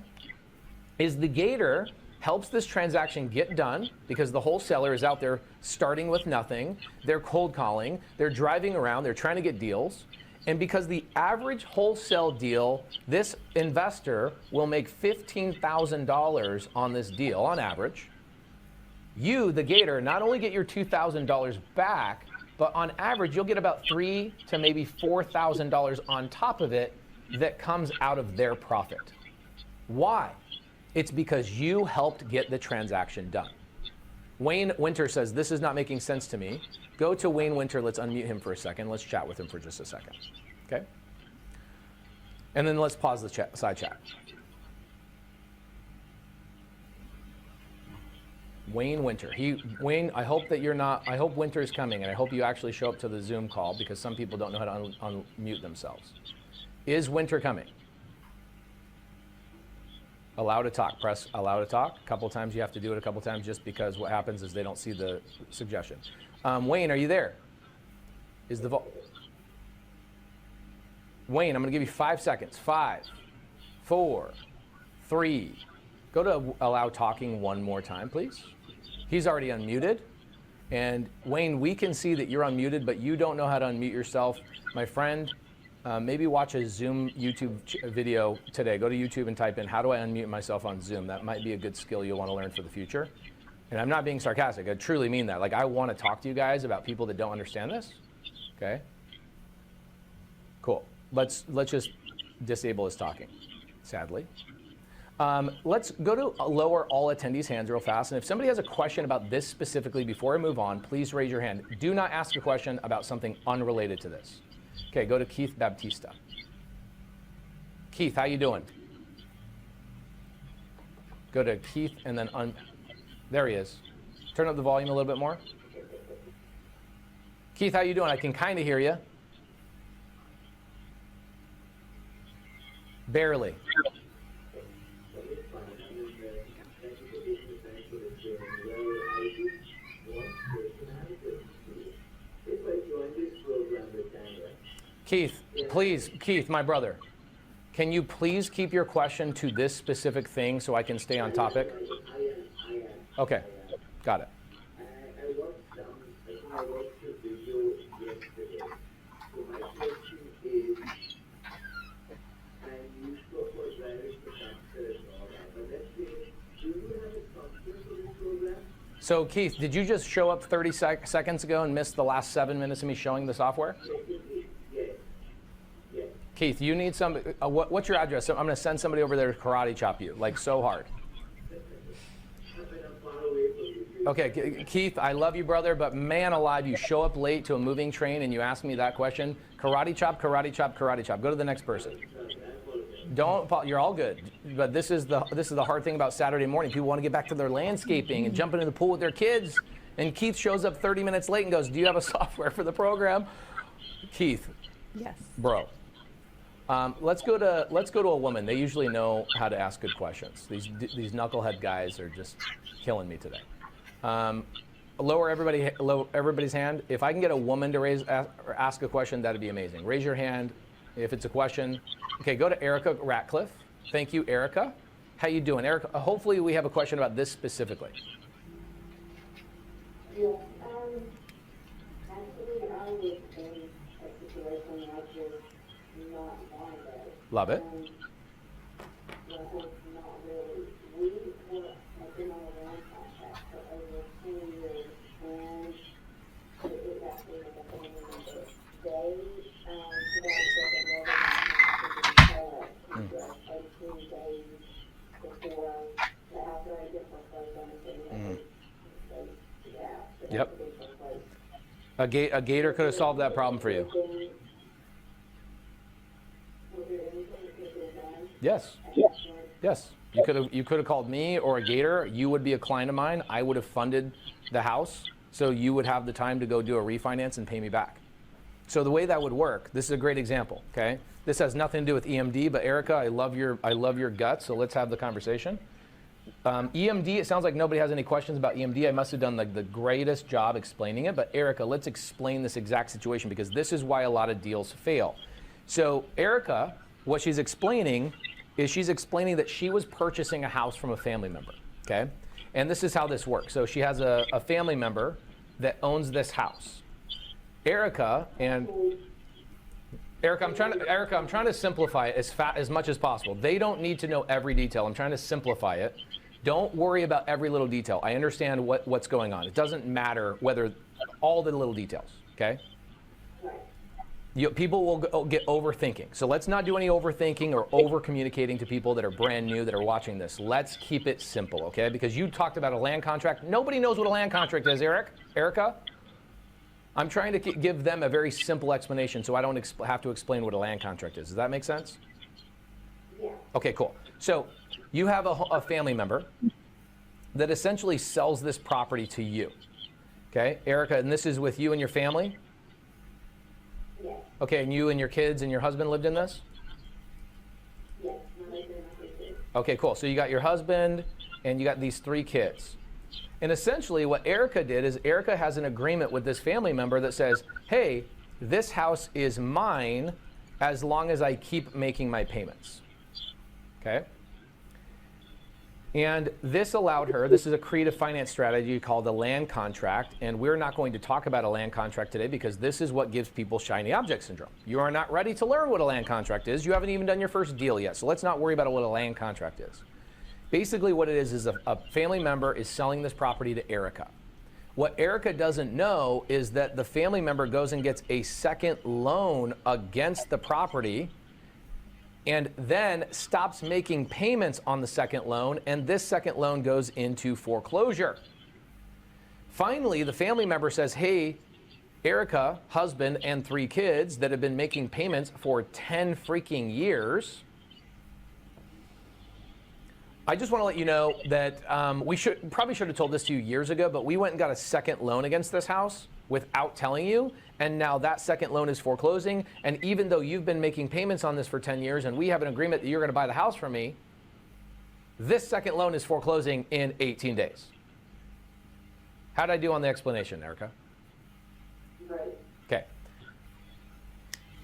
is the Gator helps this transaction get done because the wholesaler is out there starting with nothing. They're cold calling. They're driving around. They're trying to get deals. And because the average wholesale deal, this investor will make $15,000 on this deal on average. You, the Gator, not only get your $2,000 back, but on average, you'll get about $3,000 to maybe $4,000 on top of it that comes out of their profit. Why? It's because you helped get the transaction done. Wayne Winter says, this is not making sense to me. Go to Wayne Winter. Let's unmute him for a second. Let's chat with him for just a second. Okay? And then let's pause the side chat. Wayne Winter. Wayne, I hope that you're not, I hope Winter is coming, and I hope you actually show up to the Zoom call because some people don't know how to unmute themselves. Is Winter coming? Allow to talk. Press allow to talk. A couple times. You have to do it a couple times just because what happens is they don't see the suggestion. Wayne, are you there? Is the Wayne, I'm going to give you 5 seconds. 5, 4, 3. Go to allow talking one more time, please. He's already unmuted. And Wayne, we can see that you're unmuted, but you don't know how to unmute yourself. My friend, maybe watch a Zoom YouTube video today. Go to YouTube and type in, how do I unmute myself on Zoom? That might be a good skill you'll want to learn for the future. And I'm not being sarcastic. I truly mean that. Like, I want to talk to you guys about people that don't understand this. Okay? Cool. Let's just disable his talking, sadly. Let's go to lower all attendees' hands real fast. And if somebody has a question about this specifically before I move on, please raise your hand. Do not ask a question about something unrelated to this. Okay, go to Keith Baptista. Keith, how you doing? Go to Keith and then there he is. Turn up the volume a little bit more. Keith, how you doing? I can kind of hear you. Barely. Keith, please, Keith, my brother, can you please keep your question to this specific thing so I can stay on topic? Okay, got it. So Keith, did you just show up 30 seconds ago and miss the last 7 minutes of me showing the software? Keith, you need some, what's your address? I'm going to send somebody over there to karate chop you, like so hard. Okay, Keith, I love you, brother, but man alive, you show up late to a moving train and you ask me that question. Karate chop, karate chop, karate chop. Go to the next person. Don't, you're all good. But this is the hard thing about Saturday morning. People want to get back to their landscaping and jump into the pool with their kids. And Keith shows up 30 minutes late and goes, do you have a software for the program? Keith. Yes. Bro. Let's go to a woman. They usually know how to ask good questions. These knucklehead guys are just killing me today. Lower everybody's hand. If I can get a woman to ask a question, that'd be amazing. Raise your hand if it's a question. Okay, go to Erica Ratcliffe. Thank you, Erica. How you doing, Erica? Hopefully we have a question about this specifically. Yes. Actually, I was in a situation I just not wanted. Love it. Well, it's not really. We have been on a land contract for over 2 years, and it is actually like a family member. They, just 18 days before the after a different place on the Yep. A gator could have solved that problem for you. Yes. Yes. You could have called me or a gator. You would be a client of mine. I would have funded the house, so you would have the time to go do a refinance and pay me back. So the way that would work, this is a great example, okay? This has nothing to do with EMD, but Erica, I love your guts, so let's have the conversation. EMD, it sounds like nobody has any questions about EMD. I must have done the greatest job explaining it. But Erica, let's explain this exact situation because this is why a lot of deals fail. So Erica, what she's explaining is she's explaining that she was purchasing a house from a family member, okay? And this is how this works. So she has a family member that owns this house. Erica, I'm trying to simplify it as much as possible. They don't need to know every detail. I'm trying to simplify it. Don't worry about every little detail. I understand what's going on. It doesn't matter whether all the little details, okay? People will get overthinking. So let's not do any overthinking or over communicating to people that are brand new that are watching this. Let's keep it simple, okay? Because you talked about a land contract. Nobody knows what a land contract is, Erica. I'm trying to give them a very simple explanation so I don't have to explain what a land contract is. Does that make sense? Yeah. Okay, cool. So you have a family member that essentially sells this property to you. Okay, Erica, and this is with you and your family? Yes. Okay, and you and your kids and your husband lived in this? Yes. My husband and my 3 kids. Okay, cool. So you got your husband and you got these 3 kids. And essentially what Erica did is Erica has an agreement with this family member that says, hey, this house is mine as long as I keep making my payments. Okay? And this allowed her, this is a creative finance strategy called a land contract, and we're not going to talk about a land contract today because this is what gives people shiny object syndrome. You are not ready to learn what a land contract is. You haven't even done your first deal yet, so let's not worry about what a land contract is. Basically what it is a family member is selling this property to Erica. What Erica doesn't know is that the family member goes and gets a second loan against the property and then stops making payments on the second loan, and this second loan goes into foreclosure. Finally, the family member says, hey, Erica, husband and 3 kids that have been making payments for 10 freaking years, I just want to let you know that we probably should have told this to you years ago, but we went and got a second loan against this house without telling you, and now that second loan is foreclosing, and even though you've been making payments on this for 10 years and we have an agreement that you're going to buy the house from me, this second loan is foreclosing in 18 days. How did I do on the explanation, Erica? Right. Okay.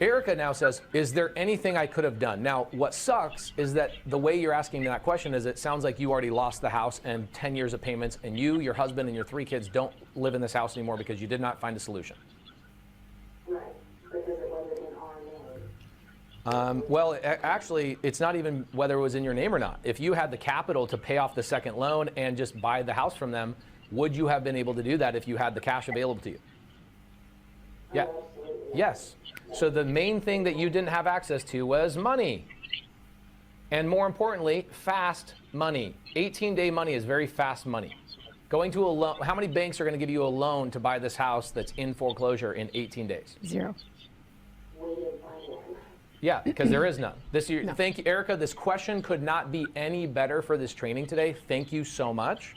Erica now says, is there anything I could have done? Now, what sucks is that the way you're asking me that question is it sounds like you already lost the house and 10 years of payments, and you, your husband, and your 3 kids don't live in this house anymore because you did not find a solution. Right. Because it wasn't in our name. Well, actually, it's not even whether it was in your name or not. If you had the capital to pay off the second loan and just buy the house from them, would you have been able to do that if you had the cash available to you? Yeah. Oh, absolutely. Yes. So the main thing that you didn't have access to was money. And more importantly, fast money. 18-day money is very fast money. Going to a loan, how many banks are going to give you a loan to buy this house that's in foreclosure in 18 days? 0. We didn't find one. Yeah, because there is none. No. Thank you, Erica. This question could not be any better for this training today. Thank you so much.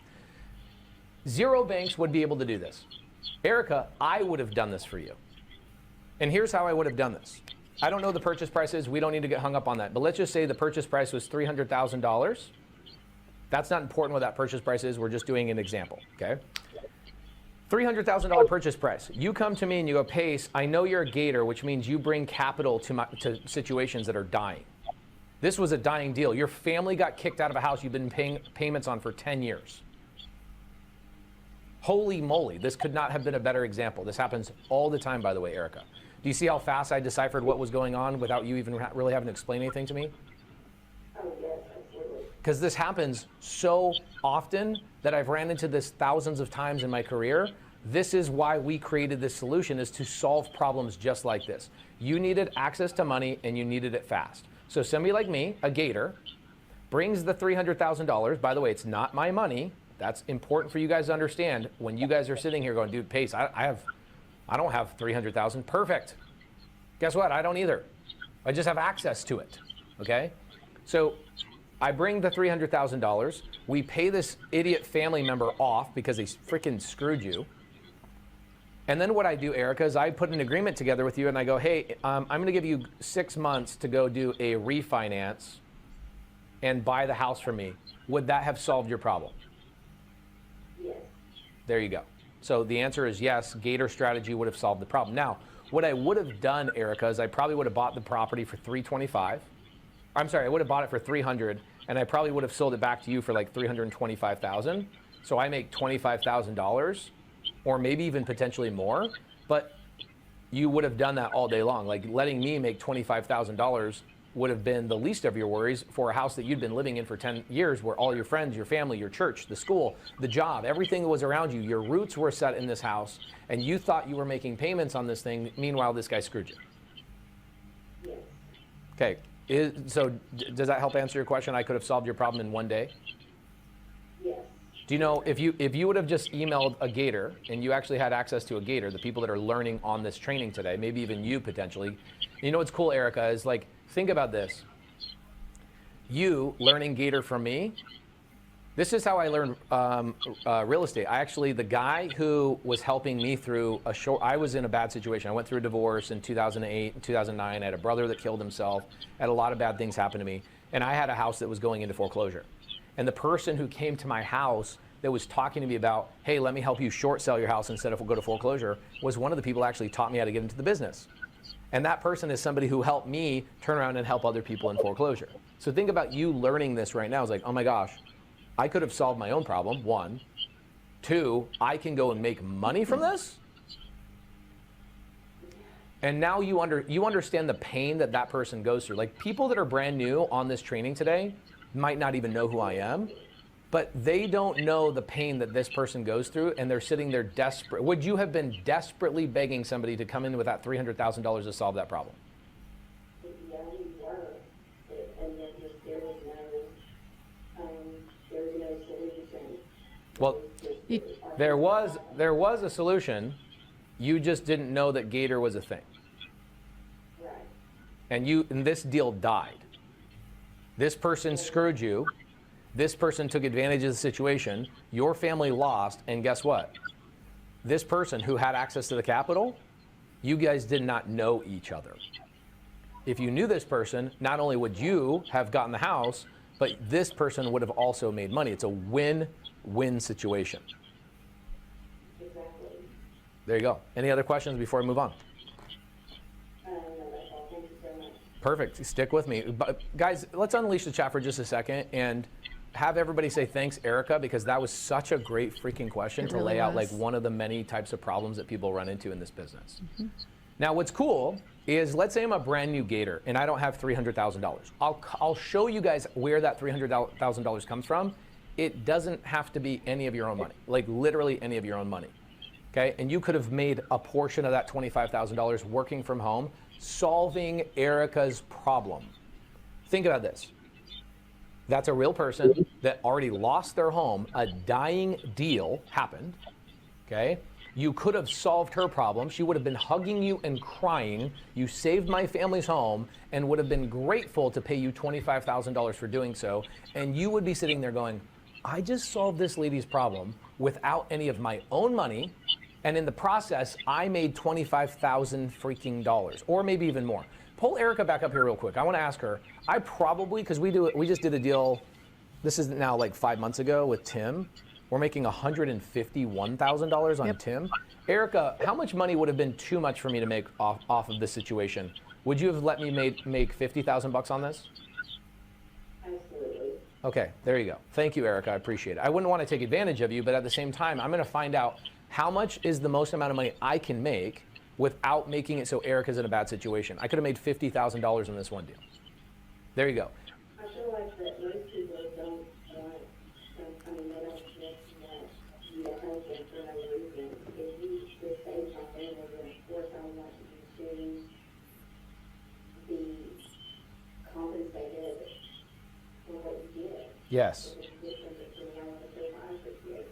0 banks would be able to do this. Erica, I would have done this for you. And here's how I would have done this. I don't know the purchase prices. We don't need to get hung up on that. But let's just say the purchase price was $300,000. That's not important what that purchase price is. We're just doing an example, okay? $300,000 purchase price. You come to me and you go, Pace, I know you're a gator, which means you bring capital to situations that are dying. This was a dying deal. Your family got kicked out of a house you've been paying payments on for 10 years. Holy moly, this could not have been a better example. This happens all the time, by the way, Erica. Do you see how fast I deciphered what was going on without you even really having to explain anything to me? Oh, yes, absolutely. Because this happens so often that I've ran into this thousands of times in my career. This is why we created this solution, is to solve problems just like this. You needed access to money and you needed it fast. So somebody like me, a gator, brings the $300,000. By the way, it's not my money. That's important for you guys to understand. When you guys are sitting here going, dude, Pace, I don't have $300,000. Perfect. Guess what? I don't either. I just have access to it. Okay? So I bring the $300,000. We pay this idiot family member off because they freaking screwed you. And then what I do, Erica, is I put an agreement together with you and I go, hey, I'm going to give you 6 months to go do a refinance. and buy the house from me, would that have solved your problem? Yes. There you go. So the answer is yes, Gator strategy would have solved the problem. Now, what I would have done, Erica, is I probably would have bought the property for $325. I'm sorry, I would have bought it for $300, and I probably would have sold it back to you for like $325,000. So I make $25,000, or maybe even potentially more. But you would have done that all day long. Like letting me make $25,000 would have been the least of your worries for a house that you'd been living in for 10 years, where all your friends, your family, your church, the school, the job, everything that was around you, your roots were set in this house, and you thought you were making payments on this thing. Meanwhile, this guy screwed you. Yes. Okay. So does that help answer your question? I could have solved your problem in one day. Yes. Do you know, if you would have just emailed a Gator, and you actually had access to a Gator, the people that are learning on this training today, maybe even you potentially, you know what's cool, Erica, is like, think about this. You learning Gator from me, this is how I learned real estate. The guy who was helping me through I was in a bad situation. I went through a divorce in 2008 and 2009. I had a brother that killed himself. I had a lot of bad things happen to me. And I had a house that was going into foreclosure. And the person who came to my house that was talking to me about, hey, let me help you short sell your house instead of go to foreclosure, was one of the people who actually taught me how to get into the business. And that person is somebody who helped me turn around and help other people in foreclosure. So think about you learning this right now. It's like, oh my gosh, I could have solved my own problem, one. Two, I can go and make money from this. And now you understand the pain that that person goes through. Like people that are brand new on this training today might not even know who I am, but they don't know the pain that this person goes through, and they're sitting there desperate. Would you have been desperately begging somebody to come in with that $300,000 to solve that problem? Yeah, we were. And then just there was no solution. Well, there was a solution. You just didn't know that Gator was a thing. Right. And this deal died. This person screwed you. This person took advantage of the situation. Your family lost, and guess what? This person who had access to the capital, you guys did not know each other. If you knew this person, not only would you have gotten the house, but this person would have also made money. It's a win-win situation. Exactly. There you go. Any other questions before I move on? No, that's all. Thank you so much. Perfect. Stick with me. But guys, let's unleash the chat for just a second and have everybody say thanks, Erica, because that was such a great freaking question to lay out like one of the many types of problems that people run into in this business. Mm-hmm. Now, what's cool is, let's say I'm a brand new Gator and I don't have $300,000. I'll show you guys where that $300,000 comes from. It doesn't have to be any of your own money, like literally any of your own money. Okay, and you could have made a portion of that $25,000 working from home, solving Erica's problem. Think about this. That's a real person that already lost their home. A dying deal happened, okay? You could have solved her problem. She would have been hugging you and crying. You saved my family's home and would have been grateful to pay you $25,000 for doing so. And you would be sitting there going, I just solved this lady's problem without any of my own money. And in the process, I made $25,000 freaking dollars, or maybe even more. Pull Erica back up here real quick. I want to ask her. I probably, because we just did a deal. This is now like 5 months ago with Tim. We're making $151,000 on Tim. Erica, how much money would have been too much for me to make off of this situation? Would you have let me make 50,000 bucks on this? Absolutely. Okay, there you go. Thank you, Erica. I appreciate it. I wouldn't want to take advantage of you, but at the same time, I'm going to find out how much is the most amount of money I can make without making it so Erica's in a bad situation. I could have made $50,000 in this one deal. There you go. I feel like that most people don't want, they don't just want you to help them for no reason. If you just save my family, then of course I want you to be compensated for what you did. Yes. It's different between how much I appreciate.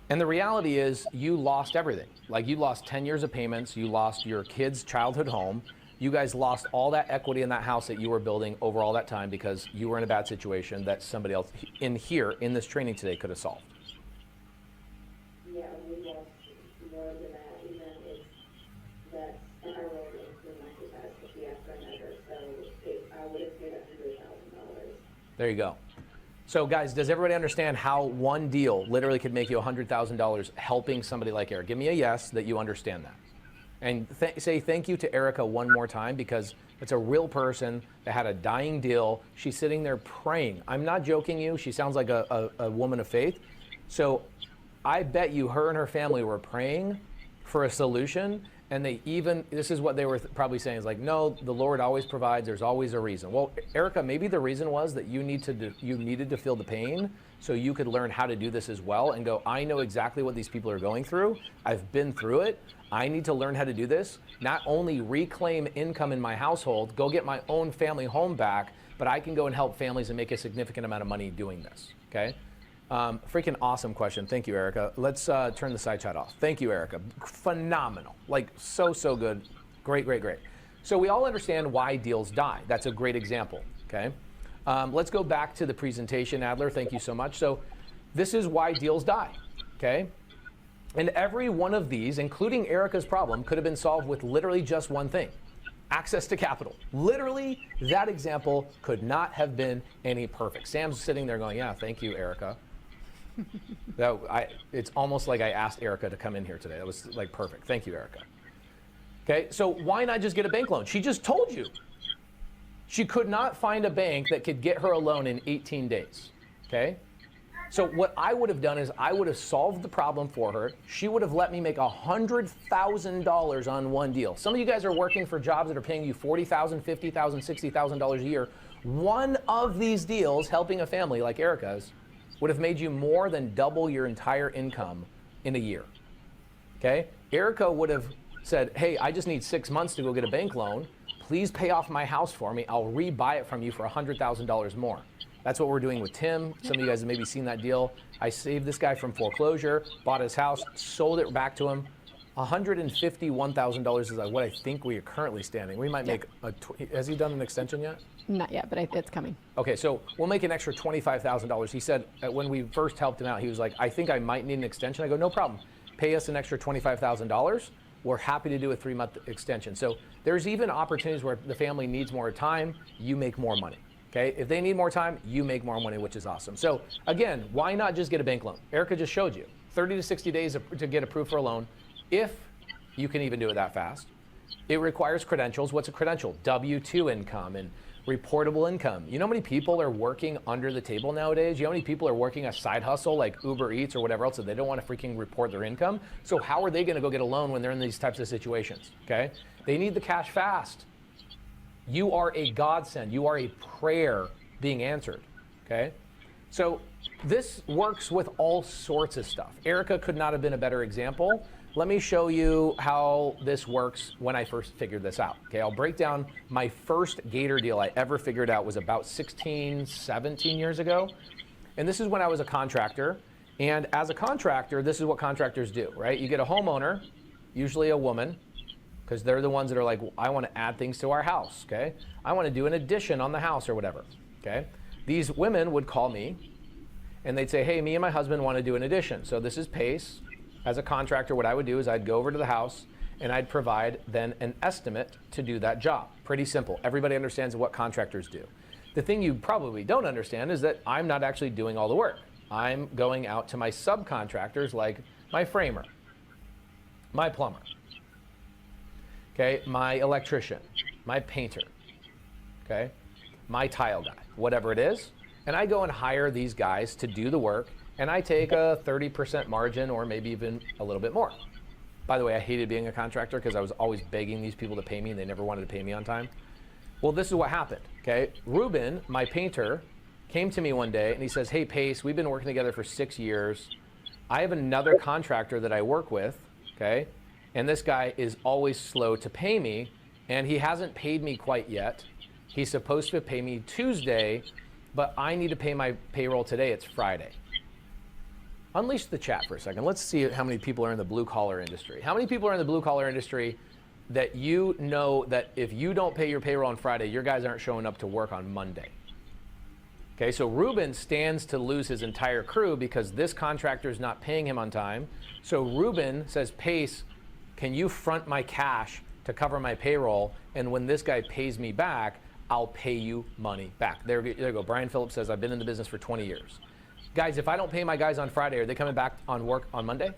And the reality is you lost everything. Like you lost 10 years of payments, you lost your kid's childhood home, you guys lost all that equity in that house that you were building over all that time because you were in a bad situation that somebody else in this training today could have solved. Yeah, we lost more than that, even if that's our role in my capacity after another, so I would have paid $100,000. There you go. So guys, does everybody understand how one deal literally could make you $100,000 helping somebody like Eric? Give me a yes that you understand that. And say thank you to Erica one more time, because it's a real person that had a dying deal. She's sitting there praying. I'm not joking you. She sounds like a woman of faith. So I bet you her and her family were praying for a solution. And this is what they were probably saying, is like, no, the Lord always provides. There's always a reason. Well, Erica, maybe the reason was that you needed to feel the pain so you could learn how to do this as well and go, I know exactly what these people are going through. I've been through it. I need to learn how to do this. Not only reclaim income in my household, go get my own family home back, but I can go and help families and make a significant amount of money doing this, okay? Freaking awesome question. Thank you, Erica. Let's turn the side chat off. Thank you, Erica. Phenomenal. Like, so good. Great. So we all understand why deals die. That's a great example, okay? Let's go back to the presentation, Adler. Thank you so much. So this is why deals die, okay? And every one of these, including Erica's problem, could have been solved with literally just one thing: access to capital. Literally, that example could not have been any perfect. Sam's sitting there going, yeah, thank you, Erica. It's almost like I asked Erica to come in here today. That was like perfect. Thank you, Erica. Okay, so why not just get a bank loan? She just told you. She could not find a bank that could get her a loan in 18 days, okay? So what I would have done is I would have solved the problem for her. She would have let me make $100,000 on one deal. Some of you guys are working for jobs that are paying you $40,000, $50,000, $60,000 a year. One of these deals, helping a family like Erica's, would have made you more than double your entire income in a year, okay? Erica would have said, hey, I just need 6 months to go get a bank loan. Please pay off my house for me. I'll rebuy it from you for $100,000 more. That's what we're doing with Tim. Some of you guys have maybe seen that deal. I saved this guy from foreclosure, bought his house, sold it back to him. $151,000 is like what I think we are currently standing. We might make has he done an extension yet? Not yet, but it's coming. Okay, so we'll make an extra $25,000. He said when we first helped him out, he was like, I think I might need an extension. I go, no problem. Pay us an extra $25,000. We're happy to do a 3-month extension. So there's even opportunities where the family needs more time, you make more money. Okay, if they need more time, you make more money, which is awesome. So again, why not just get a bank loan? Erica just showed you 30 to 60 days to get approved for a loan, if you can even do it that fast. It requires credentials. What's a credential? W-2 income and reportable income. You know how many people are working under the table nowadays? You know how many people are working a side hustle like Uber Eats or whatever else, so they don't want to freaking report their income? So how are they going to go get a loan when they're in these types of situations? Okay, they need the cash fast. You are a godsend. You are a prayer being answered, okay? So this works with all sorts of stuff. Erica could not have been a better example. Let me show you how this works when I first figured this out, okay? I'll break down my first Gator deal I ever figured out was about 16, 17 years ago. And this is when I was a contractor. And as a contractor, this is what contractors do, right? You get a homeowner, usually a woman, because they're the ones that are like, I want to add things to our house, okay? I want to do an addition on the house or whatever, okay? These women would call me and they'd say, hey, me and my husband want to do an addition. So this is Pace. As a contractor, what I would do is I'd go over to the house and I'd provide then an estimate to do that job. Pretty simple. Everybody understands what contractors do. The thing you probably don't understand is that I'm not actually doing all the work. I'm going out to my subcontractors like my framer, my plumber, okay, my electrician, my painter, okay, my tile guy, whatever it is. And I go and hire these guys to do the work, and I take a 30% margin or maybe even a little bit more. By the way, I hated being a contractor because I was always begging these people to pay me and they never wanted to pay me on time. Well, this is what happened, okay? Ruben, my painter, came to me one day and he says, hey, Pace, we've been working together for 6 years. I have another contractor that I work with, okay? And this guy is always slow to pay me, and he hasn't paid me quite yet. He's supposed to pay me Tuesday, but I need to pay my payroll today. It's Friday. Unleash the chat for a second. Let's see how many people are in the blue collar industry. How many people are in the blue collar industry that you know that if you don't pay your payroll on Friday, your guys aren't showing up to work on Monday? Okay, so Ruben stands to lose his entire crew because this contractor is not paying him on time. So Ruben says, Pace, can you front my cash to cover my payroll? And when this guy pays me back, I'll pay you money back. There you go. Brian Phillips says, I've been in the business for 20 years. Guys, if I don't pay my guys on Friday, are they coming back on work on Monday?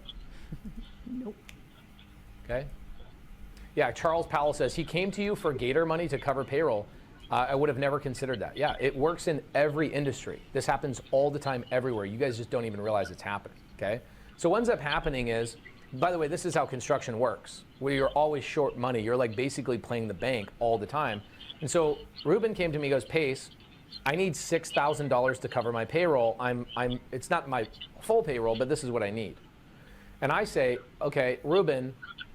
Nope. Okay. Yeah, Charles Powell says, he came to you for Gator money to cover payroll. I would have never considered that. Yeah, it works in every industry. This happens all the time everywhere. You guys just don't even realize it's happening, okay? So what ends up happening is, by the way, this is how construction works, where you're always short money. You're like basically playing the bank all the time. And so Ruben came to me, goes, Pace, I need $6,000 to cover my payroll. It's not my full payroll, but this is what I need. And I say, okay, Ruben,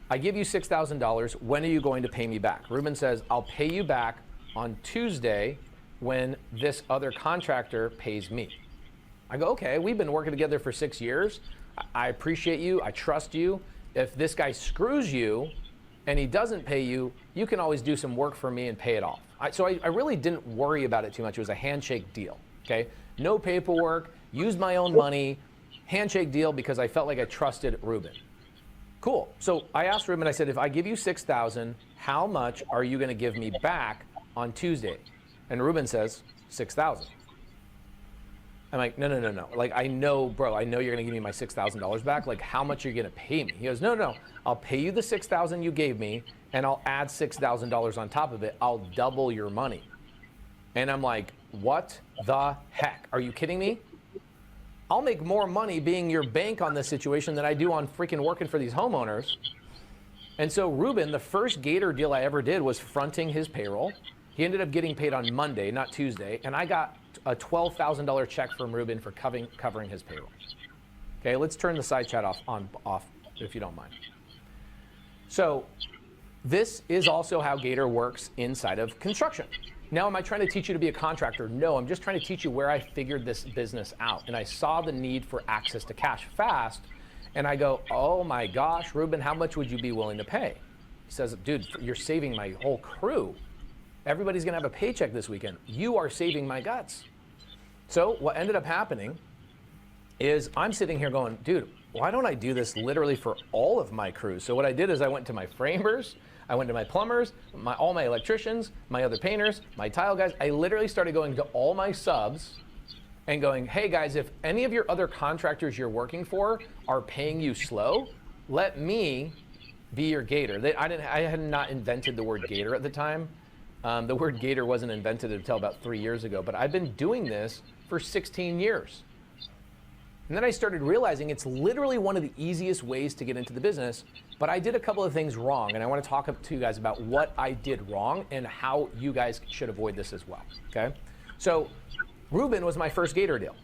I give you $6,000. When are you going to pay me back? Ruben says, I'll pay you back on Tuesday when this other contractor pays me. I go, okay, we've been working together for 6 years. I appreciate you. I trust you. If this guy screws you and he doesn't pay you, you can always do some work for me and pay it off. So I really didn't worry about it too much. It was a handshake deal, okay? No paperwork, used my own money, handshake deal because I felt like I trusted Ruben. Cool. So I asked Ruben, I said, if I give you $6,000, how much are you going to give me back on Tuesday? And Ruben says, $6,000. I'm like, no. Like, I know, bro, I know you're going to give me my $6,000 back. Like, how much are you going to pay me? He goes, no. I'll pay you the $6,000 you gave me, and I'll add $6,000 on top of it. I'll double your money. And I'm like, what the heck? Are you kidding me? I'll make more money being your bank on this situation than I do on freaking working for these homeowners. And so Ruben, the first Gator deal I ever did was fronting his payroll. He ended up getting paid on Monday, not Tuesday, and I got a $12,000 check from Ruben for covering his payroll. Okay, let's turn the side chat off if you don't mind. So this is also how Gator works inside of construction. Now, am I trying to teach you to be a contractor? No, I'm just trying to teach you where I figured this business out. And I saw the need for access to cash fast. And I go, oh my gosh, Ruben, how much would you be willing to pay? He says, dude, you're saving my whole crew. Everybody's gonna have a paycheck this weekend. You are saving my guts. So what ended up happening is I'm sitting here going, dude, why don't I do this literally for all of my crews? So what I did is I went to my framers, I went to my plumbers, all my electricians, my other painters, my tile guys. I literally started going to all my subs and going, hey guys, if any of your other contractors you're working for are paying you slow, let me be your Gator. I had not invented the word Gator at the time. The word Gator wasn't invented until about 3 years ago, but I've been doing this for 16 years. And then I started realizing it's literally one of the easiest ways to get into the business, but I did a couple of things wrong, and I want to talk to you guys about what I did wrong and how you guys should avoid this as well, okay? So Ruben was my first Gator deal.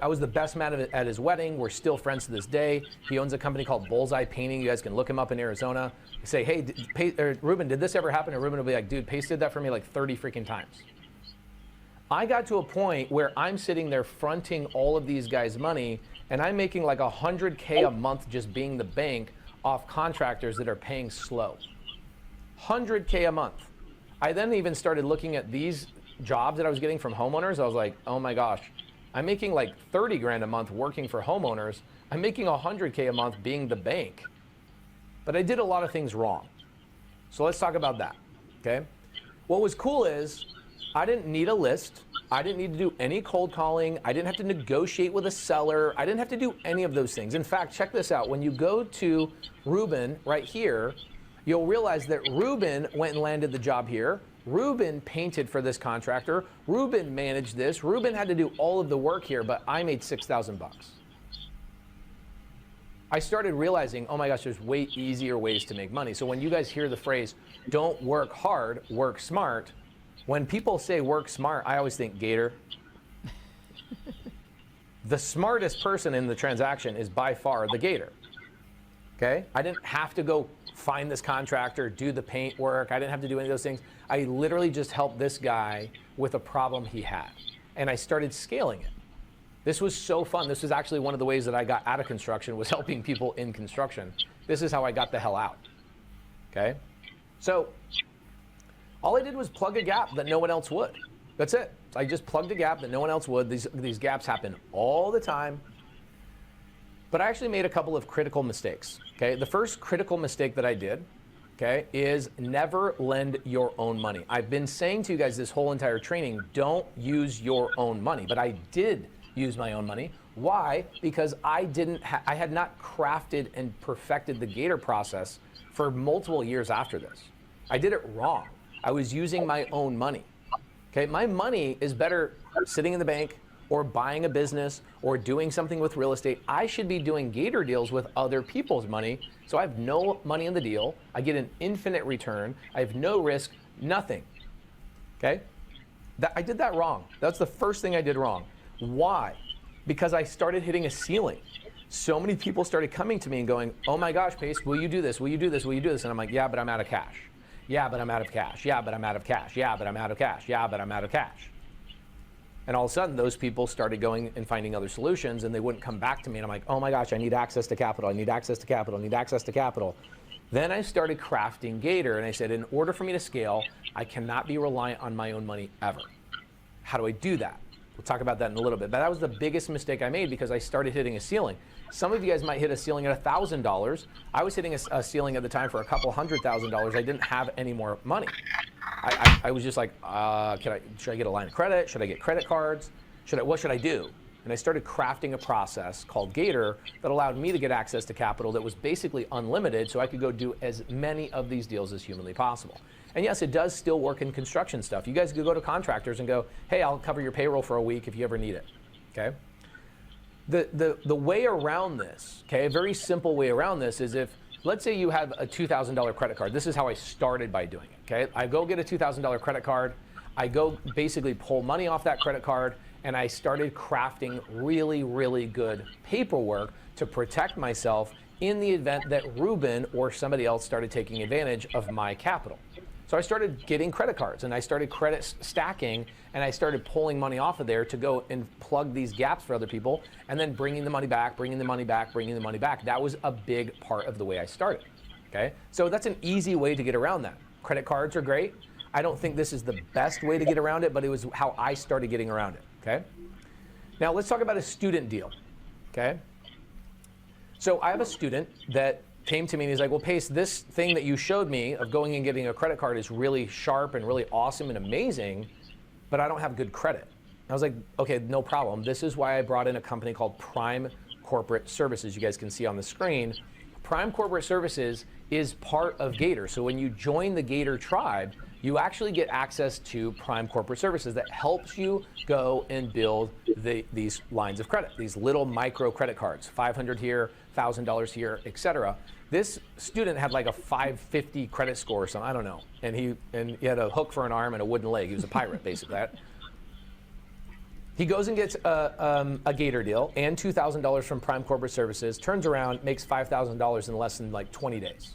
I was the best man at his wedding. We're still friends to this day. He owns a company called Bullseye Painting. You guys can look him up in Arizona. I say, hey, Ruben, did this ever happen? And Ruben will be like, dude, Pace did that for me like 30 freaking times. I got to a point where I'm sitting there fronting all of these guys' money, and I'm making like $100K a month just being the bank off contractors that are paying slow. $100K a month. I then even started looking at these jobs that I was getting from homeowners. I was like, oh my gosh, I'm making like 30 grand a month working for homeowners. I'm making $100K a month being the bank. But I did a lot of things wrong. So let's talk about that, okay? What was cool is I didn't need a list. I didn't need to do any cold calling. I didn't have to negotiate with a seller. I didn't have to do any of those things. In fact, check this out. When you go to Ruben right here, you'll realize that Ruben went and landed the job here. Ruben painted for this contractor. Ruben managed this. Ruben had to do all of the work here, but I made $6,000 bucks. I started realizing, oh my gosh, there's way easier ways to make money. So when you guys hear the phrase, don't work hard, work smart, when people say work smart, I always think Gator. The smartest person in the transaction is by far the Gator. Okay? I didn't have to go find this contractor, do the paint work. I didn't have to do any of those things. I literally just helped this guy with a problem he had. And I started scaling it. This was so fun. This was actually one of the ways that I got out of construction, was helping people in construction. This is how I got the hell out. Okay? So all I did was plug a gap that no one else would. That's it. I just plugged a gap that no one else would. These gaps happen all the time. But I actually made a couple of critical mistakes. Okay? The first critical mistake that I did okay, is never lend your own money. I've been saying to you guys this whole entire training, don't use your own money, but I did use my own money. Why? Because I had not crafted and perfected the Gator process for multiple years after this. I did it wrong. I was using my own money. Okay, my money is better sitting in the bank or buying a business or doing something with real estate. I should be doing Gator deals with other people's money. So I have no money in the deal. I get an infinite return. I have no risk, nothing. Okay? I did that wrong. That's the first thing I did wrong. Why? Because I started hitting a ceiling. So many people started coming to me and going, oh my gosh, Pace, will you do this? Will you do this? Will you do this? And I'm like, yeah, but I'm out of cash. Yeah, but I'm out of cash. Yeah, but I'm out of cash. Yeah, but I'm out of cash. Yeah, but I'm out of cash. And all of a sudden, those people started going and finding other solutions, and they wouldn't come back to me. And I'm like, oh my gosh, I need access to capital. I need access to capital. I need access to capital. Then I started crafting Gator, and I said, in order for me to scale, I cannot be reliant on my own money ever. How do I do that? We'll talk about that in a little bit. But that was the biggest mistake I made because I started hitting a ceiling. Some of you guys might hit a ceiling at $1,000. I was hitting a ceiling at the time for a couple $100,000. I didn't have any more money. I was just like, should I get a line of credit? Should I get credit cards? What should I do? And I started crafting a process called Gator that allowed me to get access to capital that was basically unlimited, so I could go do as many of these deals as humanly possible. And yes, it does still work in construction stuff. You guys could go to contractors and go, hey, I'll cover your payroll for a week if you ever need it, okay? The way around this, okay, a very simple way around this is if, let's say you have a $2,000 credit card. This is how I started by doing it, okay? I go get a $2,000 credit card. I go basically pull money off that credit card, and I started crafting really, really good paperwork to protect myself in the event that Ruben or somebody else started taking advantage of my capital. So I started getting credit cards, and I started credit stacking, and I started pulling money off of there to go and plug these gaps for other people, and then bringing the money back, bringing the money back, bringing the money back. That was a big part of the way I started, okay? So that's an easy way to get around that. Credit cards are great. I don't think this is the best way to get around it, but it was how I started getting around it, okay? Now let's talk about a student deal, okay? So I have a student that came to me and he's like, well, Pace, this thing that you showed me of going and getting a credit card is really sharp and really awesome and amazing, but I don't have good credit. I was like, okay, no problem. This is why I brought in a company called Prime Corporate Services. You guys can see on the screen. Prime Corporate Services is part of Gator. So when you join the Gator tribe, you actually get access to Prime Corporate Services that helps you go and build these lines of credit, these little micro credit cards, $500 here, $1,000 here, etc. This student had like a 550 credit score or something, I don't know. And he had a hook for an arm and a wooden leg. He was a pirate, basically. He goes and gets a Gator deal and $2,000 from Prime Corporate Services, turns around, makes $5,000 in less than like 20 days.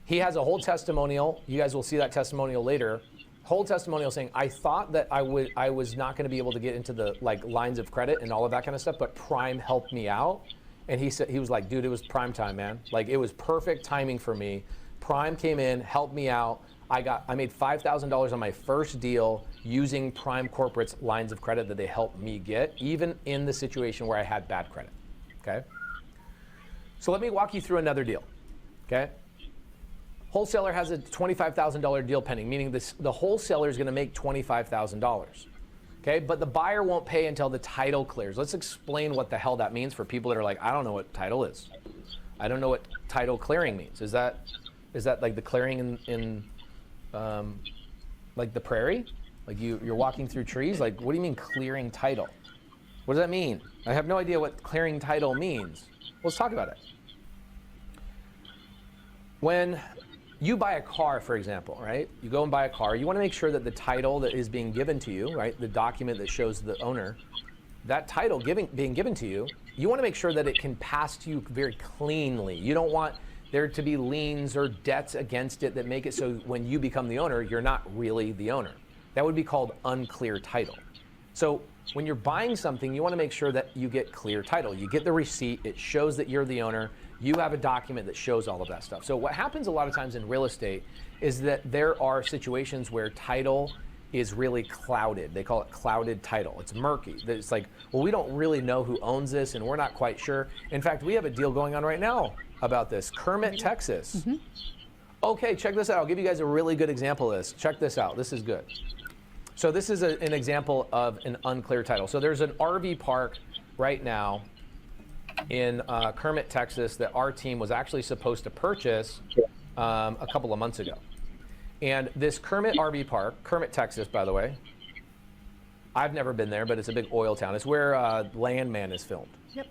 He has a whole testimonial. You guys will see that testimonial later. Whole testimonial saying, I thought that I was not going to be able to get into the like lines of credit and all of that kind of stuff, but Prime helped me out. And he said, he was like, dude, it was prime time, man. Like it was perfect timing for me. Prime came in, helped me out. I made $5,000 on my first deal using Prime Corporate's lines of credit that they helped me get, even in the situation where I had bad credit, okay? So let me walk you through another deal, okay? Wholesaler has a $25,000 deal pending, meaning the wholesaler is going to make $25,000. Okay, but the buyer won't pay until the title clears. Let's explain what the hell that means for people that are like, I don't know what title is. I don't know what title clearing means. Is that like the clearing in like the prairie? Like you're walking through trees? Like, what do you mean clearing title? What does that mean? I have no idea what clearing title means. Let's talk about it. When you buy a car, for example, right? You go and buy a car. You want to make sure that the title that is being given to you, right? The document that shows the owner, that title being given to you, you want to make sure that it can pass to you very cleanly. You don't want there to be liens or debts against it that make it so when you become the owner, you're not really the owner. That would be called unclear title. So when you're buying something, you want to make sure that you get clear title. You get the receipt. It shows that you're the owner. You have a document that shows all of that stuff. So what happens a lot of times in real estate is that there are situations where title is really clouded. They call it clouded title. It's murky. It's like, well, we don't really know who owns this and we're not quite sure. In fact, we have a deal going on right now about this. Kermit, Texas. Okay, check this out. I'll give you guys a really good example of this. Check this out. This is good. So this is an example of an unclear title. So there's an RV park right now in Kermit, Texas that our team was actually supposed to purchase a couple of months ago. And this Kermit RV park, Kermit, Texas, by the way, I've never been there, but it's a big oil town. It's where Landman is filmed. Yep.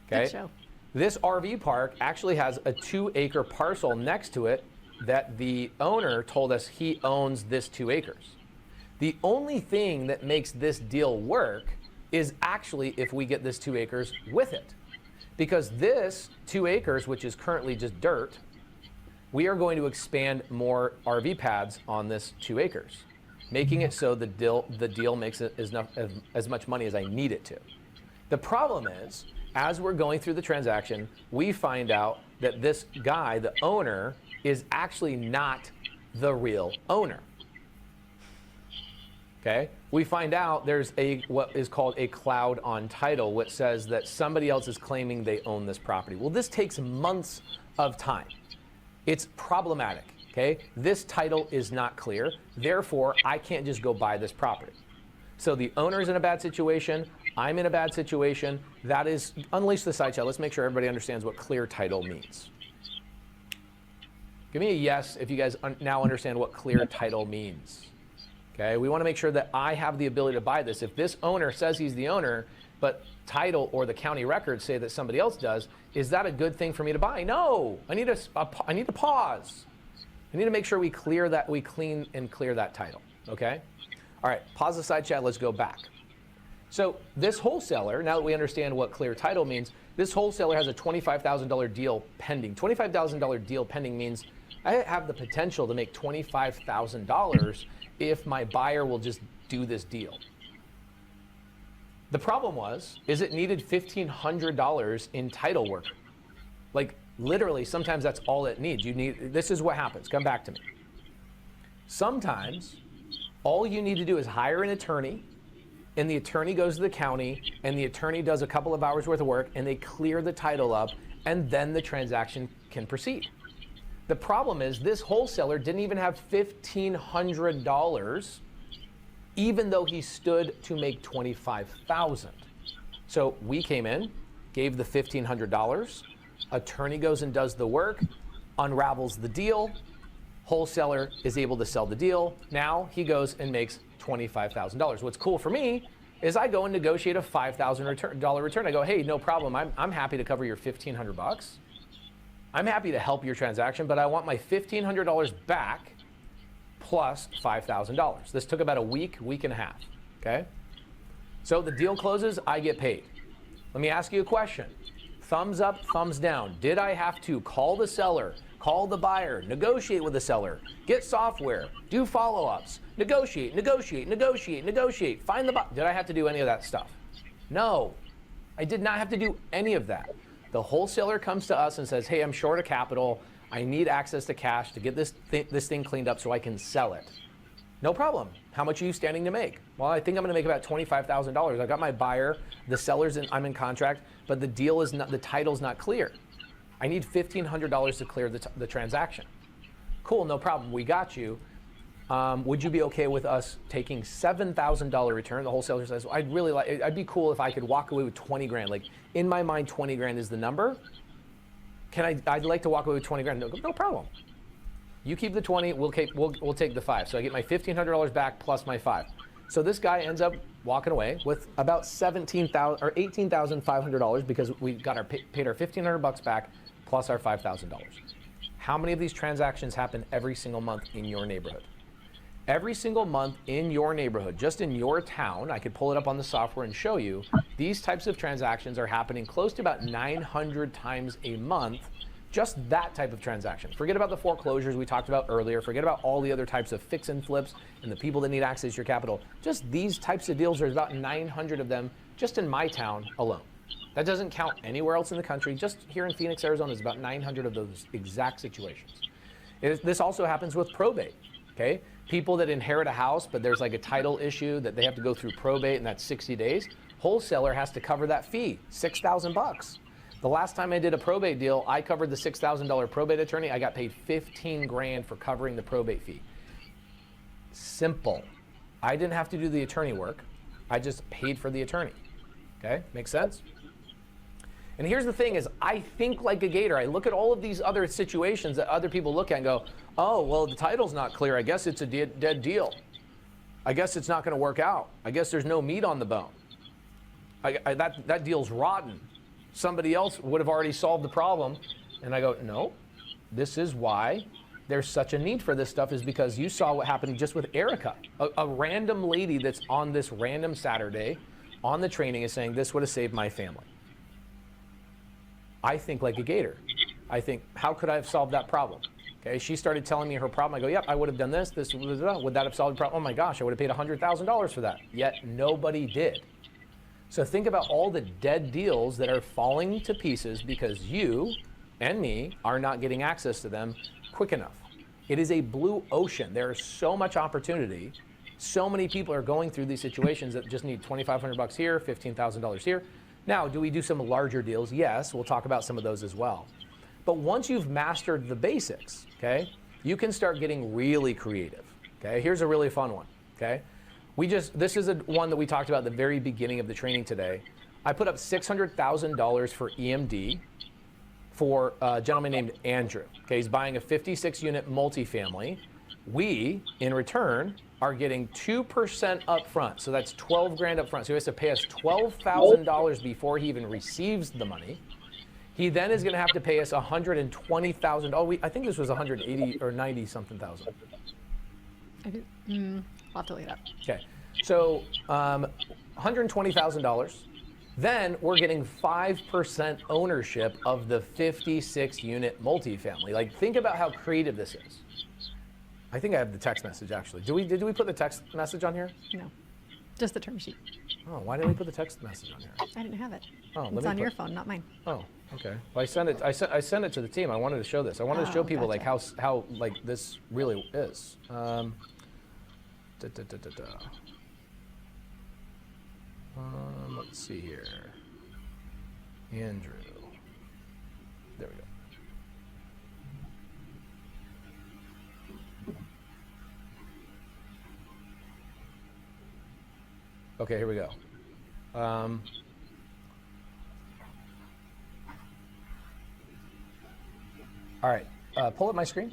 Okay. Good show. This RV park actually has a 2-acre parcel next to it that the owner told us he owns this 2 acres. The only thing that makes this deal work is actually if we get this 2 acres with it. Because this 2 acres, which is currently just dirt, we are going to expand more RV pads on this 2 acres, making it so the deal makes it as much money as I need it to. The problem is, as we're going through the transaction, we find out that this guy, the owner, is actually not the real owner. Okay? We find out there's what is called a cloud on title, which says that somebody else is claiming they own this property. Well, this takes months of time. It's problematic, okay? This title is not clear. Therefore, I can't just go buy this property. So the owner's in a bad situation. I'm in a bad situation. That is, unleash the side chat. Let's make sure everybody understands what clear title means. Give me a yes if you guys now understand what clear title means. Okay, we want to make sure that I have the ability to buy this. If this owner says he's the owner, but title or the county records say that somebody else does, is that a good thing for me to buy? No, I need to pause. I need to make sure we clean and clear that title, okay? All right, pause the side chat, let's go back. So this wholesaler, now that we understand what clear title means, this wholesaler has a $25,000 deal pending. $25,000 deal pending means I have the potential to make $25,000 if my buyer will just do this deal. The problem is it needed $1,500 in title work. Like literally, sometimes that's all it needs. This is what happens, come back to me. Sometimes all you need to do is hire an attorney, and the attorney goes to the county, and the attorney does a couple of hours worth of work, and they clear the title up, and then the transaction can proceed. The problem is this wholesaler didn't even have $1,500, even though he stood to make $25,000. So we came in, gave the $1,500, attorney goes and does the work, unravels the deal, wholesaler is able to sell the deal. Now he goes and makes $25,000. What's cool for me is I go and negotiate a $5,000 return. I go, hey, no problem. I'm happy to cover your $1,500. I'm happy to help your transaction, but I want my $1,500 back plus $5,000. This took about a week and a half, okay? So the deal closes, I get paid. Let me ask you a question. Thumbs up, thumbs down. Did I have to call the seller, call the buyer, negotiate with the seller, get software, do follow-ups, negotiate, find the buyer? Did I have to do any of that stuff? No, I did not have to do any of that. The wholesaler comes to us and says, hey, I'm short of capital. I need access to cash to get this thing cleaned up so I can sell it. No problem. How much are you standing to make? Well, I think I'm going to make about $25,000. I got my buyer, the seller's I'm in contract, but the deal is not, the title's not clear. I need $1,500 to clear the transaction. Cool, no problem. We got you. Would you be okay with us taking $7,000 return? The wholesaler says, well, I'd be cool if I could walk away with 20 grand. Like in my mind, 20 grand is the number. I'd like to walk away with 20 grand. No problem. You keep the 20, we'll take the 5. So I get my $1,500 back plus my 5. So this guy ends up walking away with about $17,000 or $18,500 because we got paid our $1,500 back plus our $5,000. How many of these transactions happen every single month in your neighborhood? Every single month in your neighborhood, just in your town, I could pull it up on the software and show you, these types of transactions are happening close to about 900 times a month, just that type of transaction. Forget about the foreclosures we talked about earlier, forget about all the other types of fix and flips and the people that need access to your capital. Just these types of deals, there's about 900 of them just in my town alone. That doesn't count anywhere else in the country. Just here in Phoenix, Arizona, there's about 900 of those exact situations. This also happens with probate, okay? People that inherit a house, but there's like a title issue that they have to go through probate, and that's 60 days. Wholesaler has to cover that fee, $6,000. The last time I did a probate deal, I covered the $6,000 probate attorney. I got paid 15 grand for covering the probate fee. Simple. I didn't have to do the attorney work. I just paid for the attorney. Okay, makes sense? And here's the thing is, I think like a gator. I look at all of these other situations that other people look at and go, oh, well, the title's not clear. I guess it's a dead deal. I guess it's not going to work out. I guess there's no meat on the bone. That deal's rotten. Somebody else would have already solved the problem. And I go, no, this is why there's such a need for this stuff, is because you saw what happened just with Erica. A random lady that's on this random Saturday on the training is saying, this would have saved my family. I think like a gator. I think, how could I have solved that problem? Okay, she started telling me her problem. I go, yep, I would have done this, would that have solved the problem? Oh my gosh, I would have paid $100,000 for that. Yet nobody did. So think about all the dead deals that are falling to pieces because you and me are not getting access to them quick enough. It is a blue ocean. There is so much opportunity. So many people are going through these situations that just need $2,500 here, $15,000 here. Now, do we do some larger deals? Yes, we'll talk about some of those as well. But once you've mastered the basics, okay, you can start getting really creative. Okay, here's a really fun one. Okay, this is one that we talked about at the very beginning of the training today. I put up $600,000 for EMD for a gentleman named Andrew. Okay, he's buying a 56-unit multifamily. We, in return, are getting 2% up front. So that's 12 grand up front. So he has to pay us $12,000 before he even receives the money. He then is going to have to pay us $120,000. Oh, I think this was 180 or 90 something thousand. I'll have to look it up. Okay, so $120,000. Then we're getting 5% ownership of the 56-unit multifamily. Like, think about how creative this is. I think I have the text message actually. Did we put the text message on here? No, just the term sheet. Oh, why didn't we put the text message on here? I didn't have it. Oh, it's on your phone, not mine. Oh, okay. Well, I sent it to the team. I wanted to show this. I wanted to show people like how like this really is. Let's see here. Andrew. There we go. Okay, here we go. All right, pull up my screen.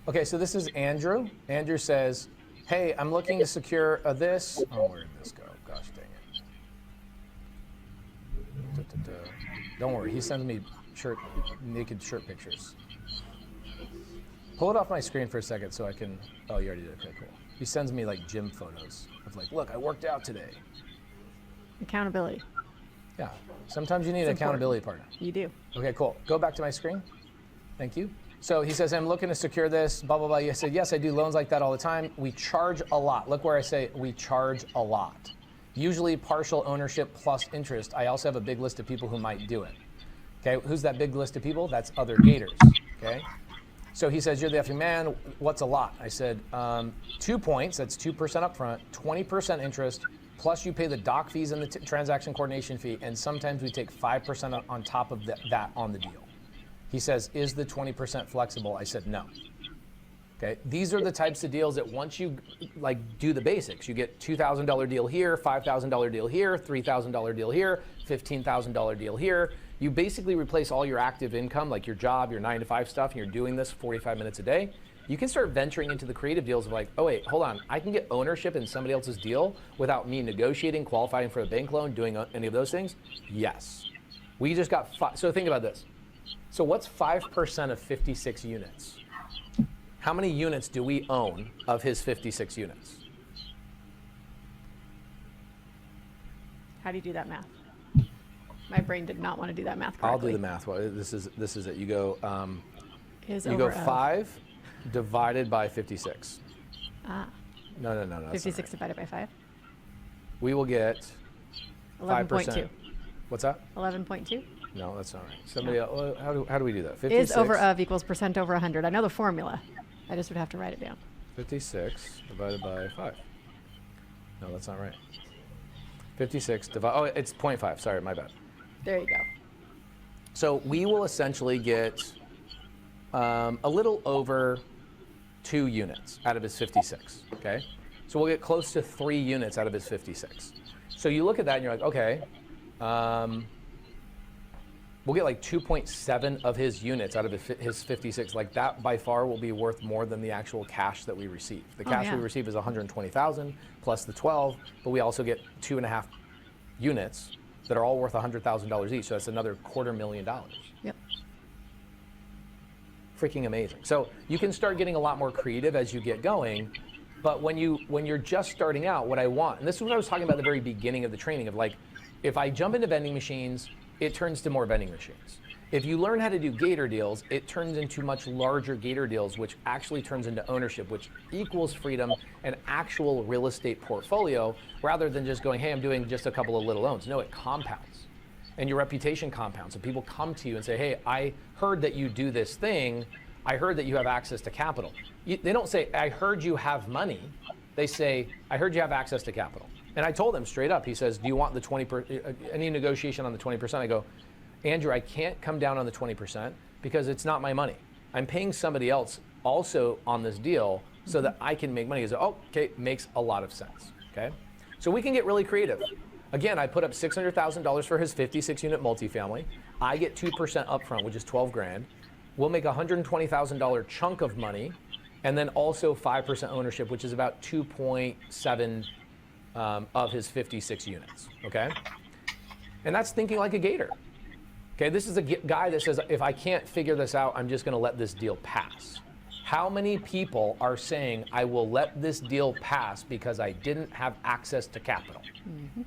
Okay, so this is Andrew. Andrew says, hey, I'm looking to secure this. Oh, where did this go? Gosh dang it. Don't worry, he sends me naked shirt pictures. Pull it off my screen for a second so I can, oh, you already did, okay, cool. He sends me like gym photos of like, look, I worked out today. Accountability. Yeah, sometimes you need an accountability partner. You do. Okay, cool. Go back to my screen. Thank you. So he says, I'm looking to secure this, blah, blah, blah. You said, yes, I do loans like that all the time. We charge a lot. Look where I say we charge a lot. Usually partial ownership plus interest. I also have a big list of people who might do it. Okay, who's that big list of people? That's other gators, okay? So he says, you're the effing man, what's a lot? I said, 2 points, that's 2% up front, 20% interest, plus you pay the doc fees and the transaction coordination fee, and sometimes we take 5% on top of that on the deal. He says, is the 20% flexible? I said, no. Okay, these are the types of deals that once you like do the basics, you get $2,000 deal here, $5,000 deal here, $3,000 deal here, $15,000 deal here. You basically replace all your active income, like your job, your 9-to-5 stuff, and you're doing this 45 minutes a day. You can start venturing into the creative deals of like, oh wait, hold on, I can get ownership in somebody else's deal without me negotiating, qualifying for a bank loan, doing any of those things? Yes. We just got so think about this. So what's 5% of 56 units? How many units do we own of his 56 units? How do you do that math? My brain did not want to do that math correctly. I'll do the math. Well, this is it. You go. You go 5 divided by 56. Ah. No. 56 divided by 5. We will get 11.2. What's that? 11.2. No, that's not right. Somebody else, how do we do that? 56 is over of equals percent over 100. I know the formula. I just would have to write it down. 56 divided by 5. No, that's not right. 56 divided. Oh, it's 0.5. Sorry, my bad. There you go. So we will essentially get a little over 2 units out of his 56, okay? So we'll get close to 3 units out of his 56. So you look at that and you're like, okay, we'll get like 2.7 of his units out of his 56. Like that by far will be worth more than the actual cash that we receive. The cash we receive is 120,000 plus the 12, but we also get 2.5 units that are all worth $100,000 each. So that's another $250,000. Yep. Freaking amazing. So you can start getting a lot more creative as you get going. But when you're just starting out, what I want, and this is what I was talking about at the very beginning of the training of like, if I jump into vending machines, it turns to more vending machines. If you learn how to do gator deals, it turns into much larger gator deals, which actually turns into ownership, which equals freedom and actual real estate portfolio, rather than just going, hey, I'm doing just a couple of little loans. No, it compounds. And your reputation compounds. So people come to you and say, hey, I heard that you do this thing. I heard that you have access to capital. They don't say, I heard you have money. They say, I heard you have access to capital. And I told him straight up, he says, do you want the 20%, any negotiation on the 20%? I go, Andrew, I can't come down on the 20% because it's not my money. I'm paying somebody else also on this deal so that I can make money. He says, oh, okay, makes a lot of sense, okay? So we can get really creative. Again, I put up $600,000 for his 56 unit multifamily. I get 2% upfront, which is 12 grand. We'll make a $120,000 chunk of money, and then also 5% ownership, which is about 2.7 of his 56 units, okay? And that's thinking like a gator. Okay, this is a guy that says, if I can't figure this out, I'm just gonna let this deal pass. How many people are saying, I will let this deal pass because I didn't have access to capital? Mm-hmm.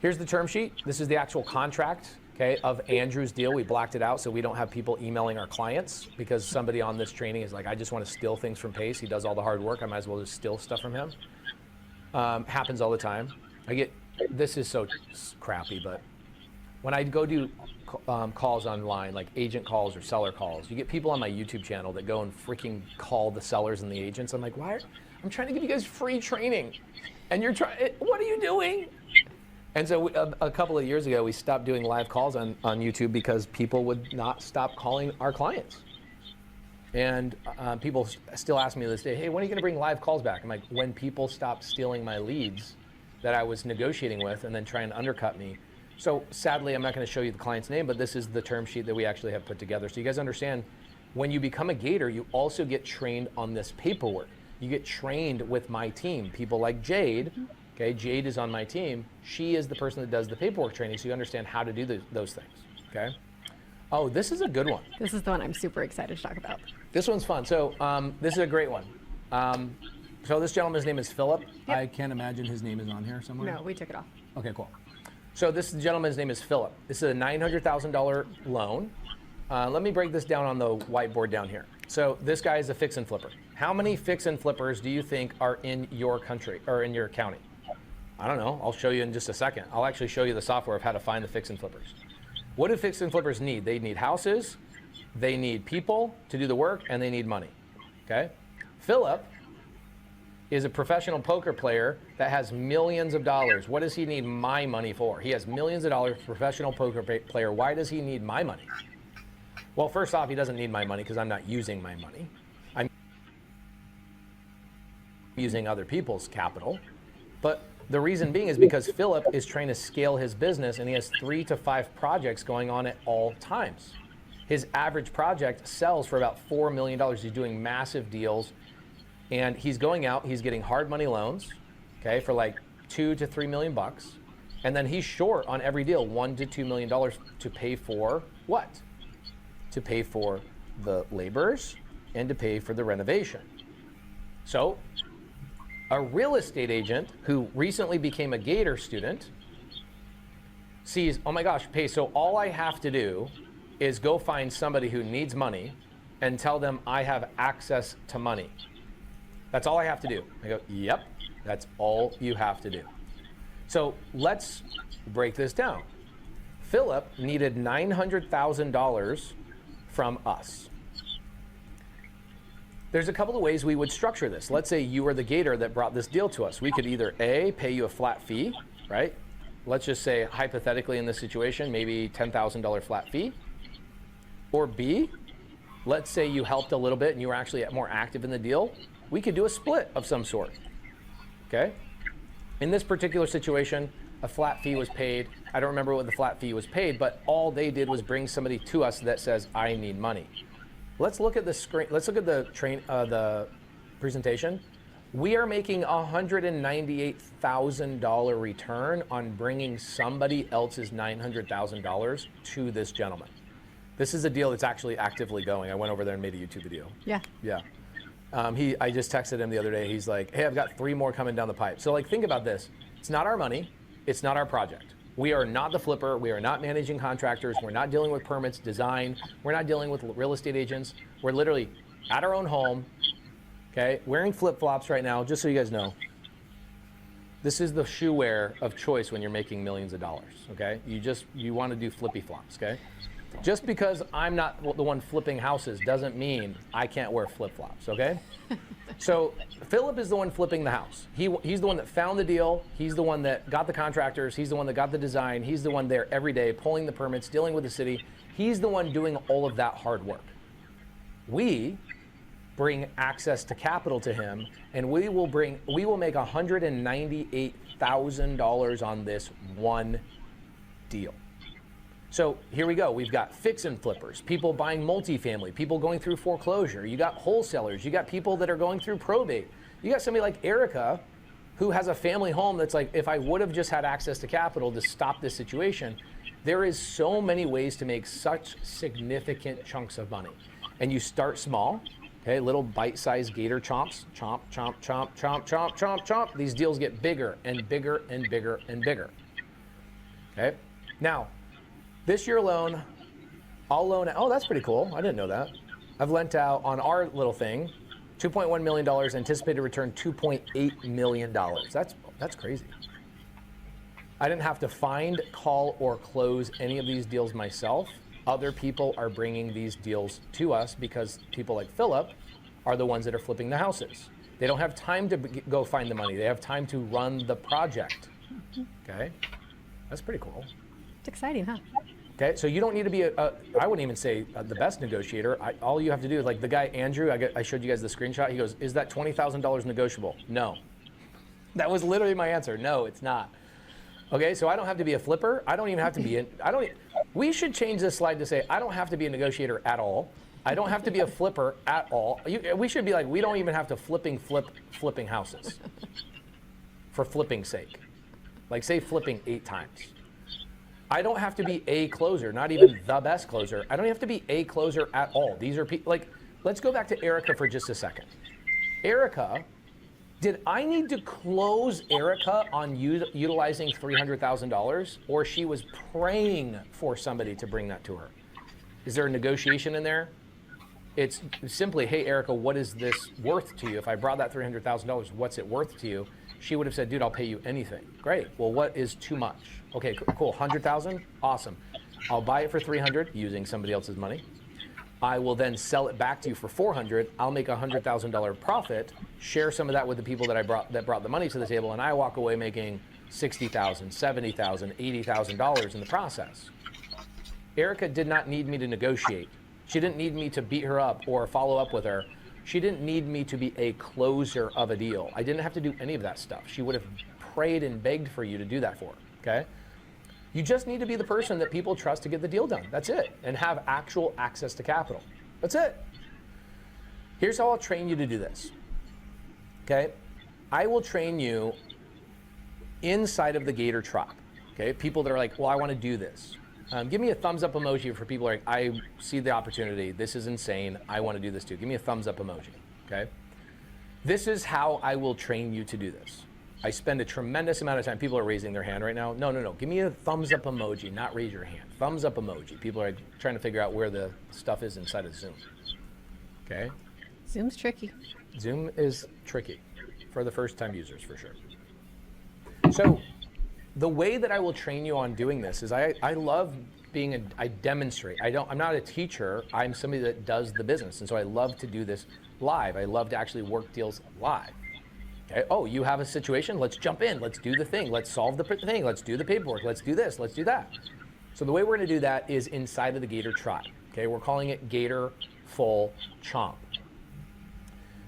Here's the term sheet. This is the actual contract, okay, of Andrew's deal. We blacked it out so we don't have people emailing our clients because somebody on this training is like, I just want to steal things from Pace. He does all the hard work. I might as well just steal stuff from him. Happens all the time. This is so crappy, but when I go do calls online, like agent calls or seller calls, you get people on my YouTube channel that go and freaking call the sellers and the agents. I'm like, I'm trying to give you guys free training, and you're trying, what are you doing? And so a couple of years ago, we stopped doing live calls on YouTube because people would not stop calling our clients. And people still ask me to this day, hey, when are you gonna bring live calls back? I'm like, when people stop stealing my leads that I was negotiating with and then trying to undercut me. So sadly, I'm not gonna show you the client's name, but this is the term sheet that we actually have put together. So you guys understand, when you become a gator, you also get trained on this paperwork. You get trained with my team, people like Jade. Okay, Jade is on my team. She is the person that does the paperwork training, so you understand how to do those things, okay? Oh, this is a good one. This is the one I'm super excited to talk about. This one's fun. So this is a great one. So this gentleman's name is Philip. Yep. I can't imagine his name is on here somewhere. No, we took it off. Okay, cool. So this gentleman's name is Philip. This is a $900,000 loan. Let me break this down on the whiteboard down here. So this guy is a fix and flipper. How many fix and flippers do you think are in your country or in your county? I don't know. I'll show you in just a second. I'll actually show you the software of how to find the fix and flippers. What do fix and flippers need? They need houses, they need people to do the work, and they need money, okay? Philip is a professional poker player that has millions of dollars. What does he need my money for? He has millions of dollars, professional poker player. Why does he need my money? Well, first off, he doesn't need my money because I'm not using my money. I'm using other people's capital. But the reason being is because Philip is trying to scale his business and he has 3 to 5 projects going on at all times. His average project sells for about $4 million. He's doing massive deals and he's going out, he's getting hard money loans, okay, for like $2 to $3 million bucks. And then he's short on every deal, $1 to $2 million to pay for what? To pay for the laborers and to pay for the renovation. So a real estate agent who recently became a Gator student sees, oh my gosh, Pace, so all I have to do is go find somebody who needs money and tell them I have access to money. That's all I have to do. I go, yep, that's all you have to do. So let's break this down. Philip needed $900,000 from us. There's a couple of ways we would structure this. Let's say you were the Gator that brought this deal to us. We could either A, pay you a flat fee, right? let's just say hypothetically in this situation, maybe $10,000 flat fee. Or B, let's say you helped a little bit and you were actually more active in the deal. We could do a split of some sort, okay? In this particular situation, a flat fee was paid. I don't remember what the flat fee was paid, but all they did was bring somebody to us that says, I need money. Let's look at the screen. Let's look at the presentation. We are making $198,000 return on bringing somebody else's $900,000 to this gentleman. This is a deal that's actually actively going. I went over there and made a YouTube video. Yeah. Yeah. I just texted him the other day. He's like, hey, I've got 3 more coming down the pipe. So like, think about this. It's not our money. It's not our project. We are not the flipper. We are not managing contractors. We're not dealing with permits, design. We're not dealing with real estate agents. We're literally at our own home, okay, wearing flip-flops right now, just so you guys know. This is the shoe wear of choice when you're making millions of dollars, okay? You want to do flippy flops, okay? Just because I'm not the one flipping houses doesn't mean I can't wear flip-flops, okay? So Philip is the one flipping the house. He's the one that found the deal. He's the one that got the contractors. He's the one that got the design. He's the one there every day pulling the permits, dealing with the city. He's the one doing all of that hard work. We bring access to capital to him, and we will make $198,000 on this one deal. So here we go. We've got fix and flippers, people buying multifamily, people going through foreclosure. You got wholesalers. You got people that are going through probate. You got somebody like Erica, who has a family home that's like, if I would have just had access to capital to stop this situation, there is so many ways to make such significant chunks of money. And you start small, okay, little bite-sized gator chomps, chomp, chomp, chomp, chomp, chomp, chomp, chomp. These deals get bigger and bigger and bigger and bigger, okay? Now, this year alone, I'll loan out, oh, that's pretty cool. I didn't know that. I've lent out on our little thing, $2.1 million, anticipated return $2.8 million. That's crazy. I didn't have to find, call, or close any of these deals myself. Other people are bringing these deals to us because people like Philip are the ones that are flipping the houses. They don't have time to go find the money. They have time to run the project, okay? That's pretty cool. It's exciting, huh? Okay, so you don't need to be I wouldn't even say the best negotiator. All you have to do is, like the guy Andrew, I showed you guys the screenshot. He goes, is that $20,000 negotiable? No. That was literally my answer. No, it's not. Okay, so I don't have to be a flipper. I don't even have to be we should change this slide to say, I don't have to be a negotiator at all. I don't have to be a flipper at all. We should be like, we don't even have to flipping houses for flipping sake. Like say flipping 8 times. I don't have to be a closer, not even the best closer. I don't have to be a closer at all. These are people, like, let's go back to Erica for just a second. Erica, did I need to close Erica on utilizing $300,000, or she was praying for somebody to bring that to her? Is there a negotiation in there? It's simply, hey, Erica, what is this worth to you? If I brought that $300,000, what's it worth to you? She would have said, dude, I'll pay you anything. Great. Well, what is too much? Okay, cool. 100,000? Awesome. I'll buy it for 300 using somebody else's money. I will then sell it back to you for 400. I'll make $100,000 profit, share some of that with the people that brought the money to the table, and I walk away making $60,000, $70,000, $80,000 in the process. Erica did not need me to negotiate. She didn't need me to beat her up or follow up with her. She didn't need me to be a closer of a deal. I didn't have to do any of that stuff. She would have prayed and begged for you to do that for her, okay? You just need to be the person that people trust to get the deal done. That's it. And have actual access to capital. That's it. Here's how I'll train you to do this, okay? I will train you inside of the Gator Trop, okay? People that are like, well, I want to do this. Give me a thumbs up emoji for people like, I see the opportunity. This is insane. I want to do this too. Give me a thumbs up emoji, okay? This is how I will train you to do this. I spend a tremendous amount of time. People are raising their hand right now. No. Give me a thumbs up emoji, not raise your hand. Thumbs up emoji. People are trying to figure out where the stuff is inside of Zoom, okay? Zoom's tricky. Zoom is tricky for the first-time users, for sure. So the way that I will train you on doing this is I love being I demonstrate. I'm not a teacher. I'm somebody that does the business. And so I love to do this live. I love to actually work deals live. Okay. Oh, you have a situation? Let's jump in. Let's do the thing. Let's solve the thing. Let's do the paperwork. Let's do this. Let's do that. So the way we're going to do that is inside of the Gator tribe. Okay. We're calling it Gator Full Chomp.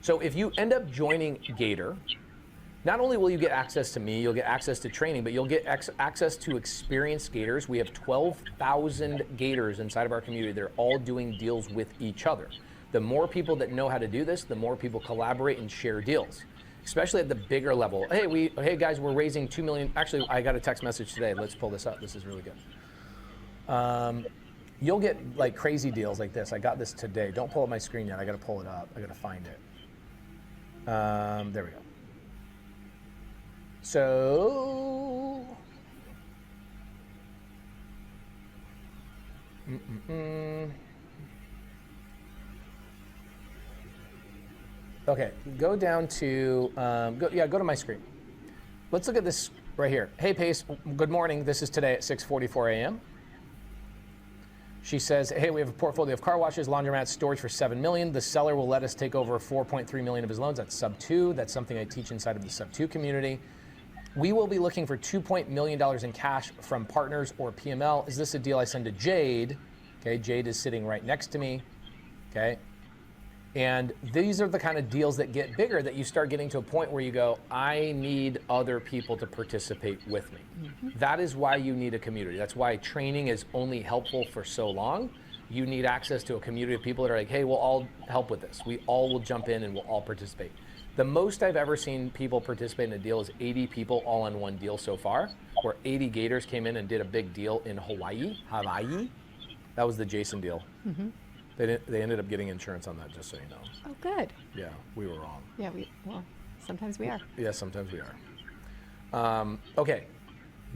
So if you end up joining Gator, not only will you get access to me, you'll get access to training, but you'll get access to experienced Gators. We have 12,000 Gators inside of our community. They're all doing deals with each other. The more people that know how to do this, the more people collaborate and share deals, especially at the bigger level. Hey guys, we're raising 2 million. Actually, I got a text message today. Let's pull this up. This is really good. You'll get like crazy deals like this. I got this today. Don't pull up my screen yet. I got to pull it up. I got to find it. There we go. So, okay, go down to, go to my screen. Let's look at this right here. Hey Pace, good morning. This is today at 6:44 a.m. She says, hey, we have a portfolio of car washes, laundromats, storage for $7 million. The seller will let us take over $4.3 million of his loans. That's sub 2. That's something I teach inside of the sub 2 community. We will be looking for $2 million in cash from partners or PML. Is this a deal I send to Jade? Okay, Jade is sitting right next to me. Okay. And these are the kind of deals that get bigger that you start getting to a point where you go, I need other people to participate with me. Mm-hmm. That is why you need a community. That's why training is only helpful for so long. You need access to a community of people that are like, hey, we'll all help with this. We all will jump in and we'll all participate. The most I've ever seen people participate in a deal is 80 people all on one deal so far, where 80 Gators came in and did a big deal in Hawaii. That was the Jason deal. Mm-hmm. They ended up getting insurance on that, just so you know. Oh, good. Yeah, we were wrong. Yeah, well, sometimes we are. Yeah, sometimes we are. Okay,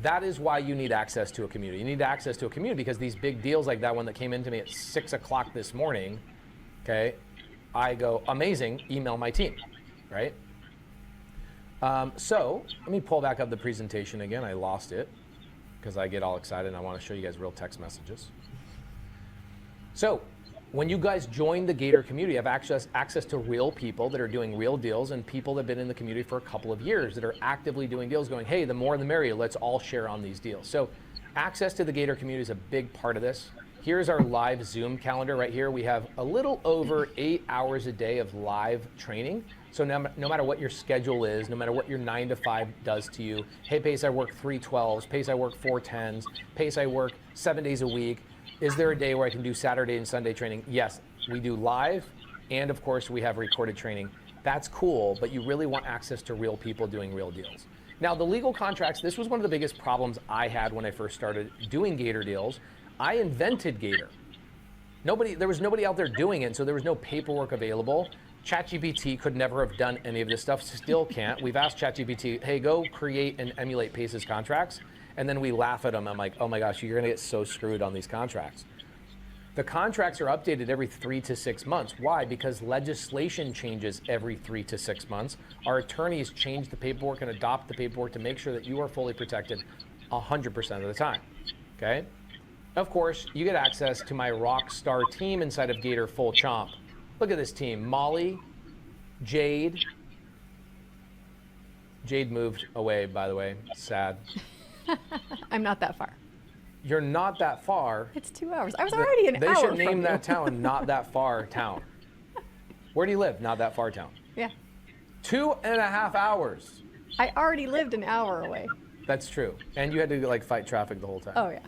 that is why you need access to a community. You need access to a community because these big deals like that one that came into me at 6 o'clock this morning, okay, I go, amazing, email my team, right? So let me pull back up the presentation again. I lost it because I get all excited and I want to show you guys real text messages. So, when you guys join the Gator community, you have access to real people that are doing real deals and people that have been in the community for a couple of years that are actively doing deals going, hey, the more the merrier, let's all share on these deals. So access to the Gator community is a big part of this. Here's our live Zoom calendar right here. We have a little over 8 hours a day of live training. So no matter what your schedule is, no matter what your 9 to 5 does to you, hey, Pace, I work 3 12s, Pace, I work 4 10s, Pace, I work 7 days a week. Is there a day where I can do Saturday and Sunday training? Yes, we do live, and of course we have recorded training. That's cool, but you really want access to real people doing real deals. Now, the legal contracts, this was one of the biggest problems I had when I first started doing Gator deals. I invented Gator. There was nobody out there doing it, so there was no paperwork available. ChatGPT could never have done any of this stuff, still can't. We've asked ChatGPT, hey, go create and emulate Pace's contracts. And then we laugh at them. I'm like, oh my gosh, you're gonna get so screwed on these contracts. The contracts are updated every 3 to 6 months. Why? Because legislation changes every 3 to 6 months. Our attorneys change the paperwork and adopt the paperwork to make sure that you are fully protected 100% of the time, okay? Of course, you get access to my rock star team inside of Gator Full Chomp. Look at this team, Molly, Jade. Jade moved away, by the way, sad. I'm not that far. You're not that far. It's 2 hours. I was already an hour They should name from that you. town Not That Far Town. Where do you live? Not That Far Town. Yeah. 2.5 hours. I already lived an hour away. That's true. And you had to like fight traffic the whole time. Oh, yeah.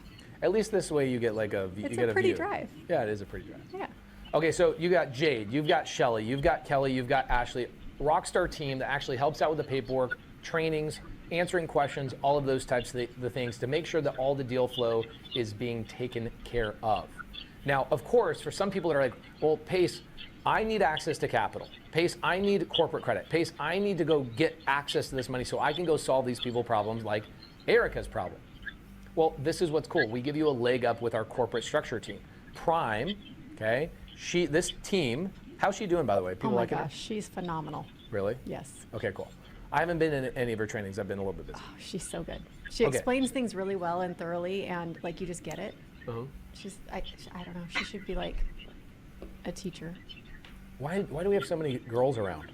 At least this way you get like a view. It's you get a pretty view. drive. Yeah, it is a pretty drive. Yeah. Okay, so you got Jade, you've got Shelly, you've got Kelly, you've got Ashley. Rockstar team that actually helps out with the paperwork, trainings, answering questions, all of those types of the things to make sure that all the deal flow is being taken care of. Now, of course, for some people that are like, well, Pace, I need access to capital. Pace, I need corporate credit. Pace, I need to go get access to this money so I can go solve these people problems like Erica's problem. Well, this is what's cool. We give you a leg up with our corporate structure team. Prime, okay, this team, how's she doing, by the way? People Oh my liking her? gosh, she's phenomenal. Really? Yes. Okay, cool. I haven't been in any of her trainings. I've been a little bit busy. Oh, she's so good. She Okay. explains things really well and thoroughly, and like you just get it. Uh-huh. I don't know. She should be like a teacher. Why do we have so many girls around?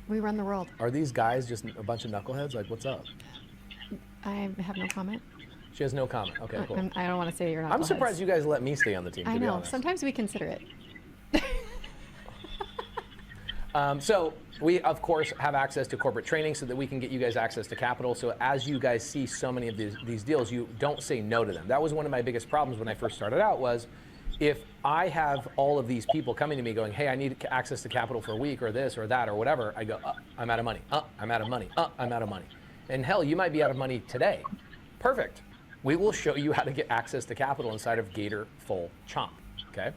We run the world. Are these guys just a bunch of knuckleheads? Like, what's up? I have no comment. She has no comment. Okay, cool. I don't want to say you're not. I'm surprised you guys let me stay on the team, to I be know. honest. Sometimes we consider it. So we, of course, have access to corporate training so that we can get you guys access to capital. So as you guys see so many of these deals, you don't say no to them. That was one of my biggest problems when I first started out was if I have all of these people coming to me going, hey, I need access to capital for a week or this or that or whatever, I go, I'm out of money. I'm out of money. I'm out of money. And hell, you might be out of money today. Perfect. We will show you how to get access to capital inside of Gator Full Chomp, okay?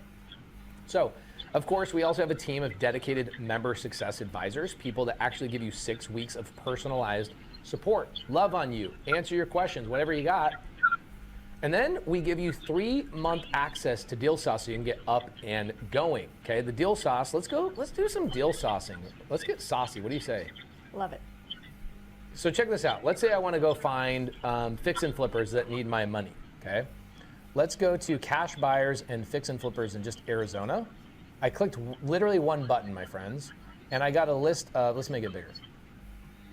So, of course, we also have a team of dedicated member success advisors, people that actually give you 6 weeks of personalized support, love on you, answer your questions, whatever you got. And then we give you 3-month access to Deal Sauce so you can get up and going, okay? The Deal Sauce, let's do some deal saucing. Let's get saucy, what do you say? Love it. So check this out. Let's say I want to go find fix and flippers that need my money, okay? Let's go to cash buyers and fix and flippers in just Arizona. I clicked literally one button, my friends, and I got a list of, let's make it bigger.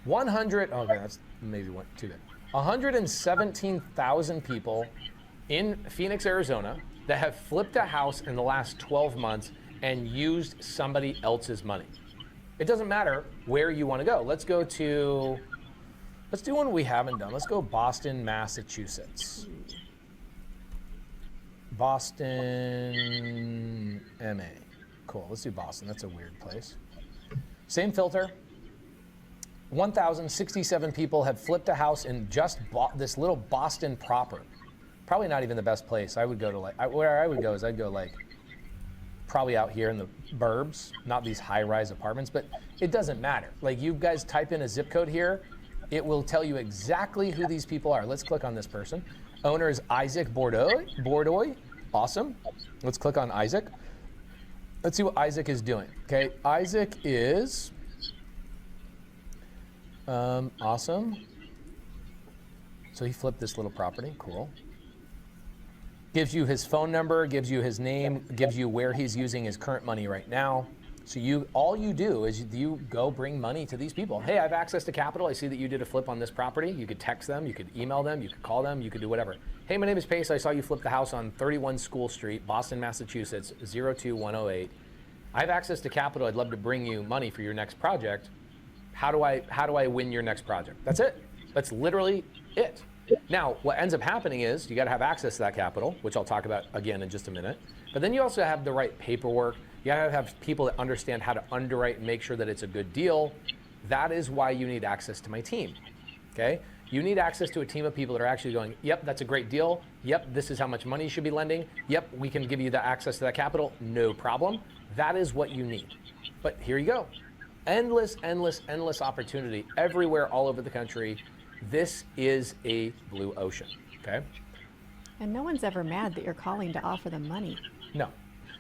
100, okay, that's maybe too big. 117,000 people in Phoenix, Arizona that have flipped a house in the last 12 months and used somebody else's money. It doesn't matter where you want to go. Let's do one we haven't done. Let's go Boston, Massachusetts. Boston, MA. Cool, let's do Boston. That's a weird place. Same filter. 1,067 people have flipped a house in just this little Boston proper. Probably not even the best place. I would go to where I would go is I'd go like probably out here in the burbs, not these high-rise apartments, but it doesn't matter. Like you guys type in a zip code here, it will tell you exactly who these people are. Let's click on this person. Owner is Isaac Bordoy. Awesome. Let's click on Isaac. Let's see what Isaac is doing. Okay, Isaac is awesome. So he flipped this little property. Cool. Gives you his phone number, gives you his name, gives you where he's using his current money right now. So all you do is you go bring money to these people. Hey, I have access to capital. I see that you did a flip on this property. You could text them, you could email them, you could call them, you could do whatever. Hey, my name is Pace. I saw you flip the house on 31 School Street, Boston, Massachusetts, 02108. I have access to capital. I'd love to bring you money for your next project. How do I win your next project? That's it. That's literally it. Now, what ends up happening is you got to have access to that capital, which I'll talk about again in just a minute. But then you also have the right paperwork. You got to have people that understand how to underwrite and make sure that it's a good deal. That is why you need access to my team. Okay? You need access to a team of people that are actually going, yep, that's a great deal. Yep, this is how much money you should be lending. Yep, we can give you the access to that capital. No problem. That is what you need. But here you go. Endless, endless, endless opportunity everywhere, all over the country. This is a blue ocean, okay? And no one's ever mad that you're calling to offer them money. No.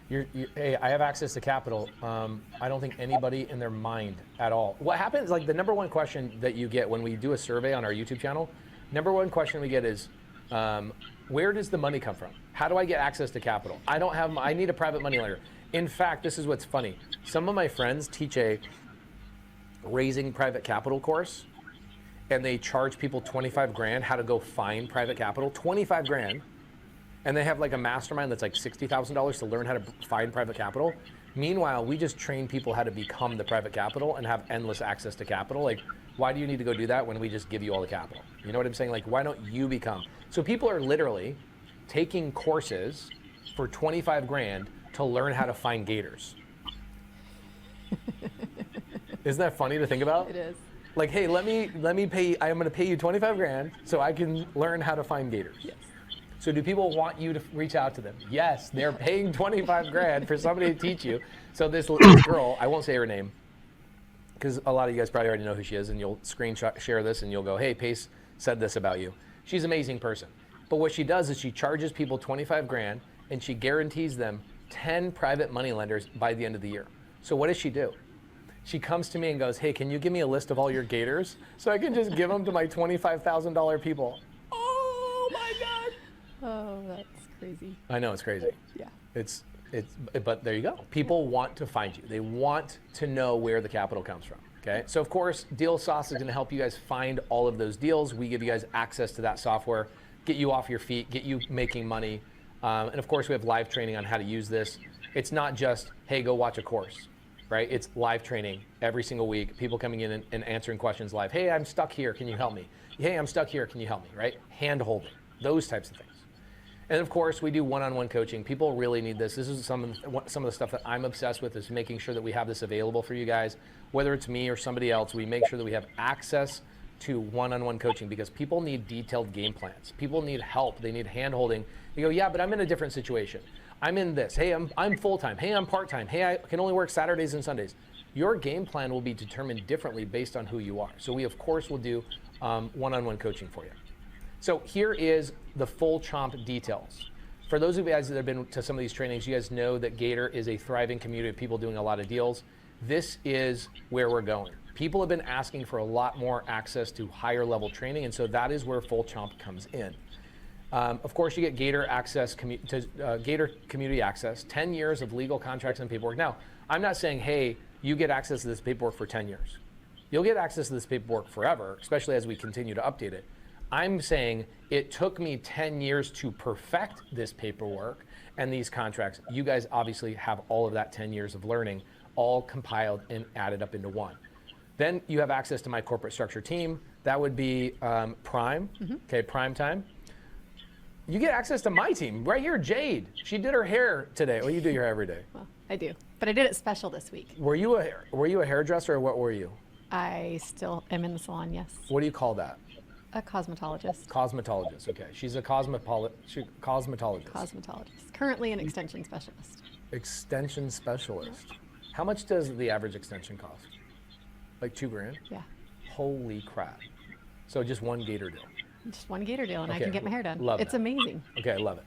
Hey, I have access to capital. I don't think anybody in their mind at all. What happens, like the number one question that you get when we do a survey on our YouTube channel, number one question we get is, where does the money come from? How do I get access to capital? I need a private money lender. In fact, this is what's funny. Some of my friends teach a raising private capital course, and they charge people 25 grand how to go find private capital, 25 grand. And they have like a mastermind that's like $60,000 to learn how to find private capital. Meanwhile, we just train people how to become the private capital and have endless access to capital. Like, why do you need to go do that when we just give you all the capital? You know what I'm saying? Like, why don't you become? So people are literally taking courses for 25 grand to learn how to find gators. Isn't that funny to think about? It is. Like, hey, let me pay, I'm gonna pay you 25 grand so I can learn how to find gators. Yes. So do people want you to reach out to them? Yes, they're paying 25 grand for somebody to teach you. So this girl, I won't say her name, because a lot of you guys probably already know who she is, and you'll screenshot share this and you'll go, hey, Pace said this about you. She's an amazing person. But what she does is she charges people 25 grand and she guarantees them 10 private money lenders by the end of the year. So what does she do? She comes to me and goes, hey, can you give me a list of all your gators so I can just give them to my $25,000 people? Oh my God. Oh, that's crazy. I know, it's crazy. Yeah. But there you go. People want to find you. They want to know where the capital comes from. Okay, so of course, Deal Sauce is going to help you guys find all of those deals. We give you guys access to that software, get you off your feet, get you making money. And of course, we have live training on how to use this. It's not just, hey, go watch a course, right? It's live training every single week, people coming in and answering questions live. Hey, I'm stuck here, can you help me? Hey, I'm stuck here, can you help me, right? Hand holding, those types of things. And of course, we do one-on-one coaching. People really need this. This is some of the stuff that I'm obsessed with, is making sure that we have this available for you guys. Whether it's me or somebody else, we make sure that we have access to one-on-one coaching, because people need detailed game plans. People need help. They need hand-holding. You go, yeah, but I'm in a different situation. I'm in this. Hey, I'm full-time. Hey, I'm part-time. Hey, I can only work Saturdays and Sundays. Your game plan will be determined differently based on who you are. So we, of course, will do one-on-one coaching for you. So here is the full Chomp details. For those of you guys that have been to some of these trainings, you guys know that Gator is a thriving community of people doing a lot of deals. This is where we're going. People have been asking for a lot more access to higher level training, and so that is where full Chomp comes in. Of course, you get Gator access Gator community access, 10 years of legal contracts and paperwork. Now, I'm not saying, hey, you get access to this paperwork for 10 years. You'll get access to this paperwork forever, especially as we continue to update it. I'm saying it took me 10 years to perfect this paperwork and these contracts. You guys obviously have all of that 10 years of learning all compiled and added up into one. Then you have access to my corporate structure team. That would be Prime, okay, Prime Time. You get access to my team right here, Jade. She did her hair today. Well, you do your hair every day. Well, I do, but I did it special this week. Were you a hairdresser, or what were you? I still am in the salon, yes. What do you call that? A cosmetologist. Cosmetologist, okay. She's a cosmetologist. Cosmetologist. Currently an extension specialist. Extension specialist. How much does the average extension cost? Like $2,000? Yeah. Holy crap. So just one Gator deal. Just one Gator deal and I Okay, can get my hair done. love It's that. amazing. Okay, I love it.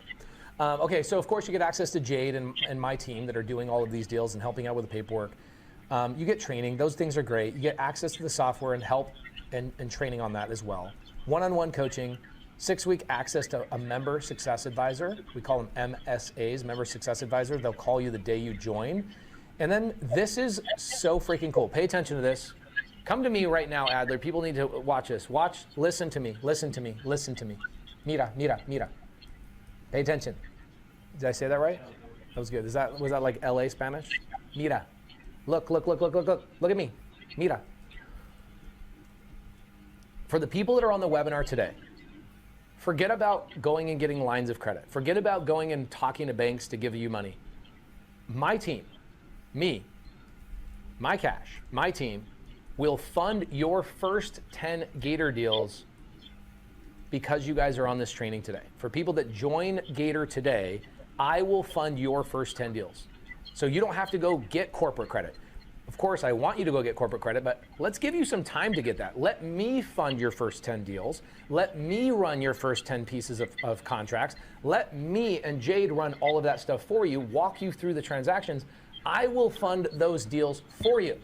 Okay, so of course you get access to Jade and my team that are doing all of these deals and helping out with the paperwork. You get training. Those things are great. You get access to the software and help and training on that as well. One-on-one coaching, 6-week access to a member success advisor. We call them MSAs, member success advisor. They'll call you the day you join. And then this is so freaking cool. Pay attention to this. Come to me right now, Adler. People need to watch this. Watch, listen to me, listen to me, listen to me. Mira, mira, mira. Pay attention. Did I say that right? That was good. Was that like LA Spanish? Mira. Look, look, look, look, look, look. Look at me. Mira. For the people that are on the webinar today, forget about going and getting lines of credit. Forget about going and talking to banks to give you money. My team, me, my cash, my team will fund your first 10 Gator deals because you guys are on this training today. For people that join Gator today, I will fund your first 10 deals. So you don't have to go get corporate credit. Of course, I want you to go get corporate credit, but let's give you some time to get that. Let me fund your first 10 deals. Let me run your first 10 pieces of contracts. Let me and Jade run all of that stuff for you, walk you through the transactions. I will fund those deals for you.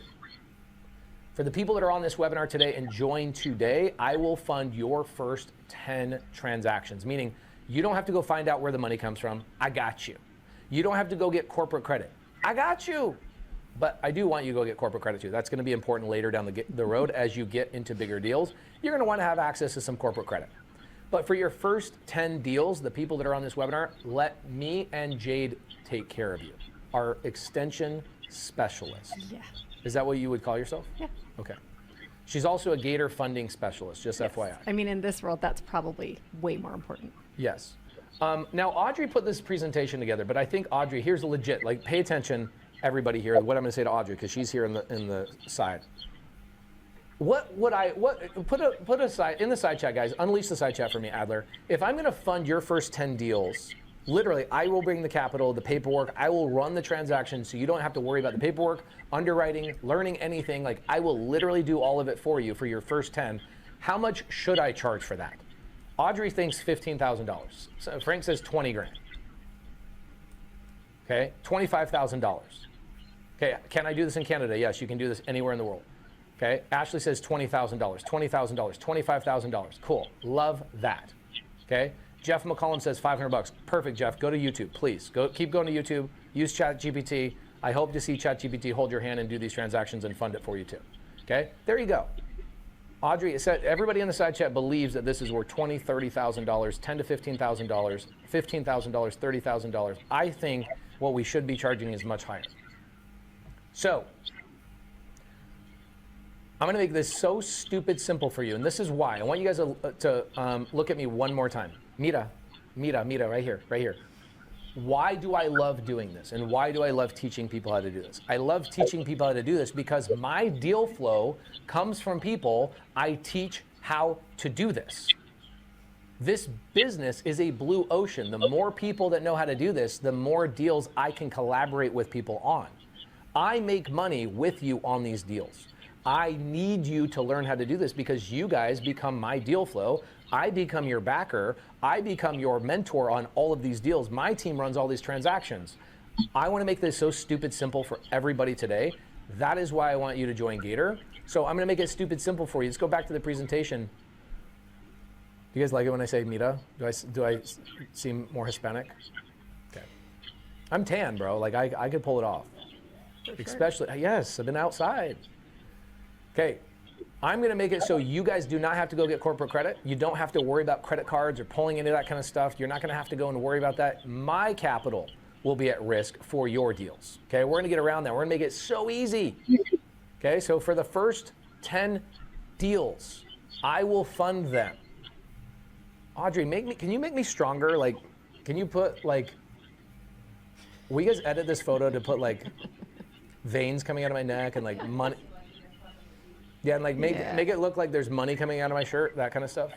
For the people that are on this webinar today and join today, I will fund your first 10 transactions, meaning you don't have to go find out where the money comes from. I got you. You don't have to go get corporate credit. I got you. But I do want you to go get corporate credit too. That's going to be important later down the road as you get into bigger deals. You're going to want to have access to some corporate credit. But for your first 10 deals, the people that are on this webinar, let me and Jade take care of you. Our extension specialist. Yeah. Is that what you would call yourself? Yeah. Okay. She's also a Gator funding specialist, just Yes. FYI. I mean, in this world, that's probably way more important. Yes. Now, Audrey put this presentation together, but I think Audrey, here's legit, like pay attention, everybody here, what I'm going to say to Audrey, because she's here in the side. Put a side, in the side chat, guys, unleash the side chat for me, Adler. If I'm going to fund your first 10 deals, literally, I will bring the capital, the paperwork, I will run the transaction so you don't have to worry about the paperwork, underwriting, learning anything. Like, I will literally do all of it for you for your first 10. How much should I charge for that? Audrey thinks $15,000. So Frank says 20 grand. Okay, $25,000. Okay, can I do this in Canada? Yes, you can do this anywhere in the world. Okay, Ashley says $20,000, $20,000, $25,000. Cool, love that. Okay, Jeff McCollum says $500. Perfect, Jeff. Go to YouTube, please. Keep going to YouTube. Use ChatGPT. I hope to see ChatGPT hold your hand and do these transactions and fund it for you too. Okay, there you go. Audrey, it said everybody in the side chat believes that this is worth $20,000, $30,000, $10,000 to $15,000, $15,000, $30,000. I think what we should be charging is much higher. So I'm going to make this so stupid simple for you, and this is why. I want you guys to look at me one more time. Mira, right here, right here. Why do I love doing this, and why do I love teaching people how to do this? I love teaching people how to do this because my deal flow comes from people I teach how to do this. This business is a blue ocean. The more people that know how to do this, the more deals I can collaborate with people on. I make money with you on these deals. I need you to learn how to do this because you guys become my deal flow. I become your backer. I become your mentor on all of these deals. My team runs all these transactions. I want to make this so stupid simple for everybody today. That is why I want you to join Gator. So I'm going to make it stupid simple for you. Let's go back to the presentation. Do you guys like it when I say Mira? Do I seem more Hispanic? Okay. I'm tan, bro. Like I could pull it off. For sure. Especially, yes, I've been outside. Okay, I'm gonna make it so you guys do not have to go get corporate credit. You don't have to worry about credit cards or pulling into that kind of stuff. You're not gonna have to go and worry about that. My capital will be at risk for your deals. Okay, we're gonna get around that. We're gonna make it so easy. Okay, so for the first 10 deals, I will fund them. Audrey, can you make me stronger? Like, can you put like, will you guys edit this photo to put like veins coming out of my neck and like money? Yeah, and like make it look like there's money coming out of my shirt, that kind of stuff.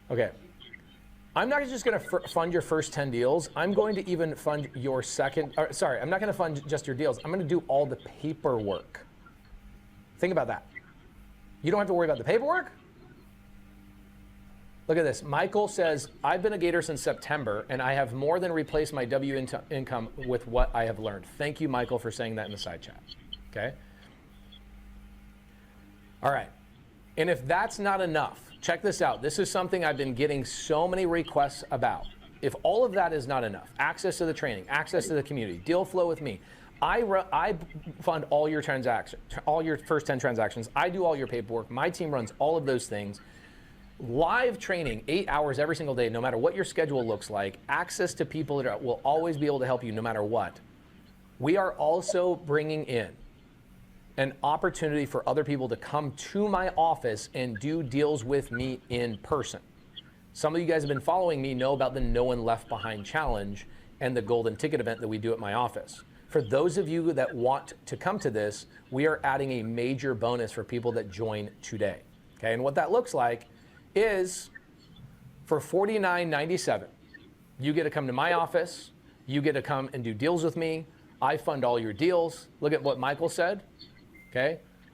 Okay. I'm not just going to fund your first 10 deals. I'm going to even fund your second, sorry, I'm not going to fund just your deals. I'm going to do all the paperwork. Think about that. You don't have to worry about the paperwork. Look at this. Michael says, I've been a Gator since September, and I have more than replaced my income with what I have learned. Thank you, Michael, for saying that in the side chat. Okay? All right. And if that's not enough, check this out. This is something I've been getting so many requests about. If all of that is not enough, access to the training, access to the community, deal flow with me, I fund all your transactions, all your first 10 transactions. I do all your paperwork. My team runs all of those things. Live training, 8 hours every single day, no matter what your schedule looks like, access to people that will always be able to help you no matter what. We are also bringing in an opportunity for other people to come to my office and do deals with me in person. Some of you guys have been following me know about the No One Left Behind Challenge and the Golden Ticket event that we do at my office. For those of you that want to come to this, we are adding a major bonus for people that join today. Okay, and what that looks like is for $49.97, you get to come to my office, you get to come and do deals with me. I fund all your deals. Look at what Michael said.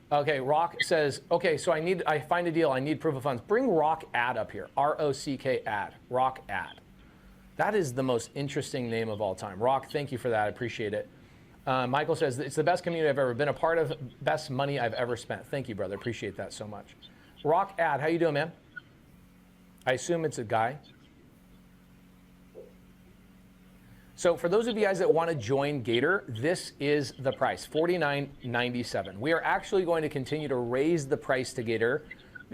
Okay, Rock says, okay, so I find a deal, I need proof of funds. Bring Rock Ad up here, R-O-C-K Ad, Rock Ad. That is the most interesting name of all time. Rock, thank you for that, I appreciate it. Michael says, it's the best community I've ever been a part of, best money I've ever spent. Thank you, brother, appreciate that so much. Rock Ad, how you doing, man? I assume it's a guy. So for those of you guys that want to join Gator, this is the price, $49.97. We are actually going to continue to raise the price to Gator.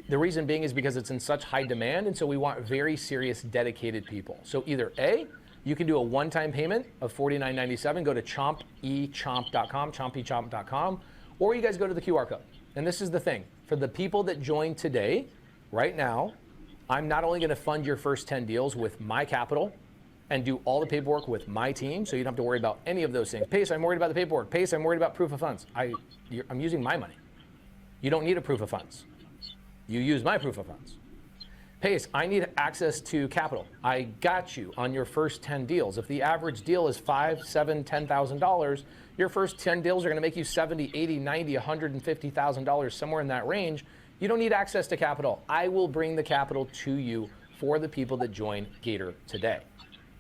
The reason being is because it's in such high demand, and so we want very serious, dedicated people. So either A, you can do a one-time payment of $49.97, go to chompechomp.com, chompechomp.com, or you guys go to the QR code. And this is the thing, for the people that join today, right now, I'm not only going to fund your first 10 deals with my capital, and do all the paperwork with my team, so you don't have to worry about any of those things. Pace, I'm worried about the paperwork. Pace, I'm worried about proof of funds. I'm using my money. You don't need a proof of funds. You use my proof of funds. Pace, I need access to capital. I got you on your first 10 deals. If the average deal is $5,000, $7,000, $10,000, your first 10 deals are gonna make you $70,000, $80,000, $90,000, $150,000, somewhere in that range. You don't need access to capital. I will bring the capital to you for the people that join Gator today.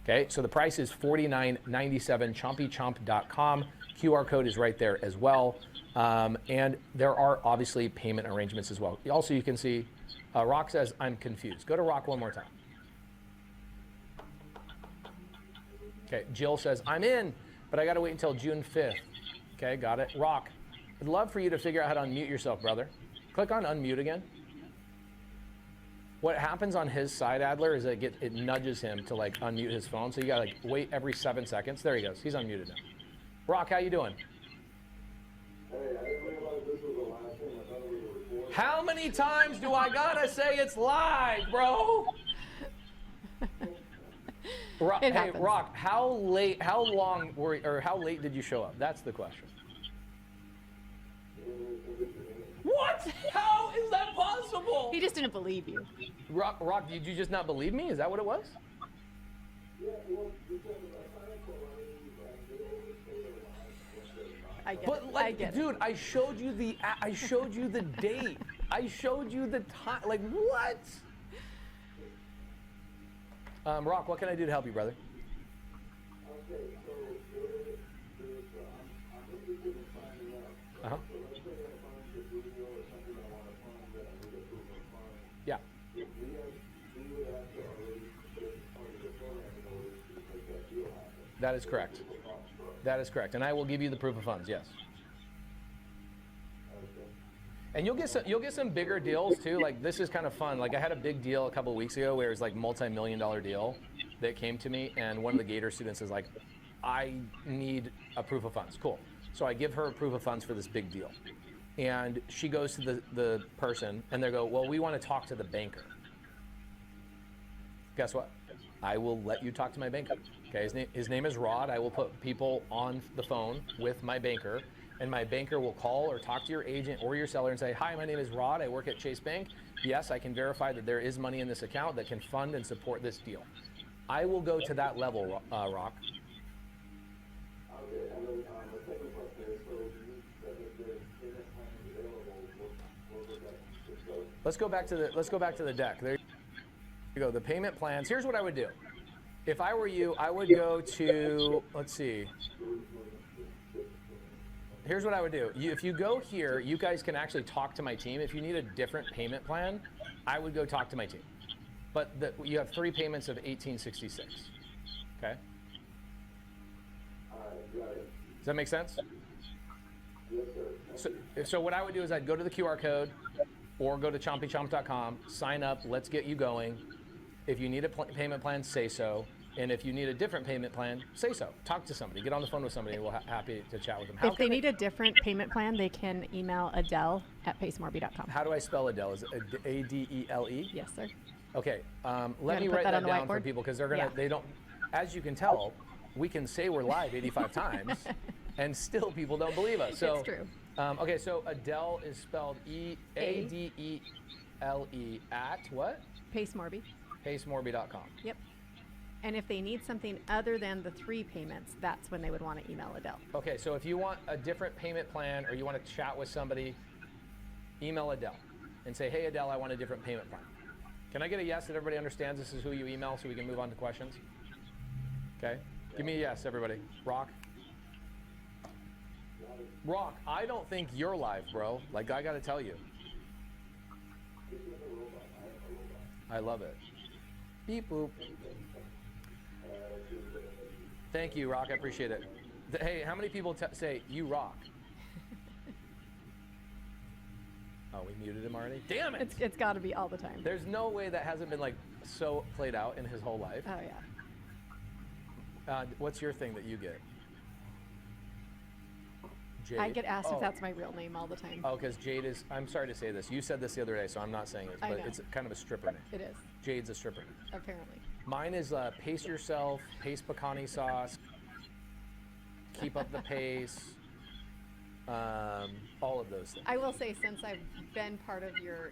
Okay, so the price is $49.97, chompechomp.com. QR code is right there as well. And there are obviously payment arrangements as well. Also, you can see, Rock says, I'm confused. Go to Rock one more time. Okay, Jill says, I'm in, but I gotta wait until June 5th. Okay, got it. Rock, I'd love for you to figure out how to unmute yourself, brother. Click on unmute again. What happens on his side, Adler, is it nudges him to like unmute his phone. So you gotta like wait every 7 seconds. There he goes. He's unmuted now. Rock, how you doing? Hey, I didn't realize this was the last thing. I thought we were recording. How many times do I gotta say it's live, bro? Rock, It hey, happens. Rock, how late did you show up? That's the question. What? How is that possible? He just didn't believe you. Rock, did you just not believe me? Is that what it was? I get But it. like, I get dude, I showed you the date. I showed you the time. Like what? Rock, what can I do to help you, brother? Okay, so I'm interested in signing up. Uh huh. So let's say I find a video or something I want to find that I need approval of find. Yeah. We would have to already get part of the program in order to make that deal happen. That is correct. That is correct. And I will give you the proof of funds. Yes. And you'll get some bigger deals too. Like this is kind of fun. Like I had a big deal a couple of weeks ago where it was like multi-million-dollar deal that came to me, and one of the Gator students is like, I need a proof of funds. Cool. So I give her a proof of funds for this big deal. And she goes to the person and they go, well, we want to talk to the banker. Guess what? I will let you talk to my banker. Okay, his name is Rod. I will put people on the phone with my banker, and my banker will call or talk to your agent or your seller and say, hi, my name is Rod. I work at Chase Bank. Yes, I can verify that there is money in this account that can fund and support this deal. I will go to that level, Rock. Okay, and then the second question is, so you said that there's payment plans available. What would that discuss? Let's go back to the deck. There you go. The payment plans. Here's what I would do. If I were you, I would go to, let's see. Here's what I would do. If you go here, you guys can actually talk to my team. If you need a different payment plan, I would go talk to my team. But you have 3 payments of $1,866. Okay? Got it. Does that make sense? Yes, sir. So what I would do is I'd go to the QR code or go to chompychomp.com, sign up, let's get you going. If you need a payment plan, say so. And if you need a different payment plan, say so. Talk to somebody. Get on the phone with somebody, and we'll happy to chat with them. If they need a different payment plan, they can email Adele at pacemorby.com. How do I spell Adele? Is it Adele? Yes, sir. Okay. Let gonna me put write that that on the down for whiteboard? people because Yeah. they don't. As you can tell, we can say we're live 85 times, and still people don't believe us. So It's true. Okay. So Adele is spelled Adele at what? Pacemorby. Pacemorby.com. Yep. And if they need something other than the 3 payments, that's when they would want to email Adele. Okay, so if you want a different payment plan or you want to chat with somebody, email Adele and say, hey, Adele, I want a different payment plan. Can I get a yes that everybody understands this is who you email so we can move on to questions? Okay, give me a yes, everybody. Rock? Rock, I don't think you're live, bro. Like, I got to tell you. I love it. Beep, boop. Thank you, Rock. I appreciate it. Hey, how many people say, you rock? Oh, we muted him already? Damn it! It's got to be all the time. There's no way that hasn't been like so played out in his whole life. Oh, yeah. What's your thing that you get? Jade? I get asked Oh. if that's my real name all the time. Oh, because Jade is, I'm sorry to say this. You said this the other day, so I'm not saying it, I but know. it's kind of a stripper name. It is, Jade's a stripper name. apparently. Mine is Pace Yourself, Pace Pecani Sauce, Keep Up the Pace, all of those things. I will say, since I've been part of your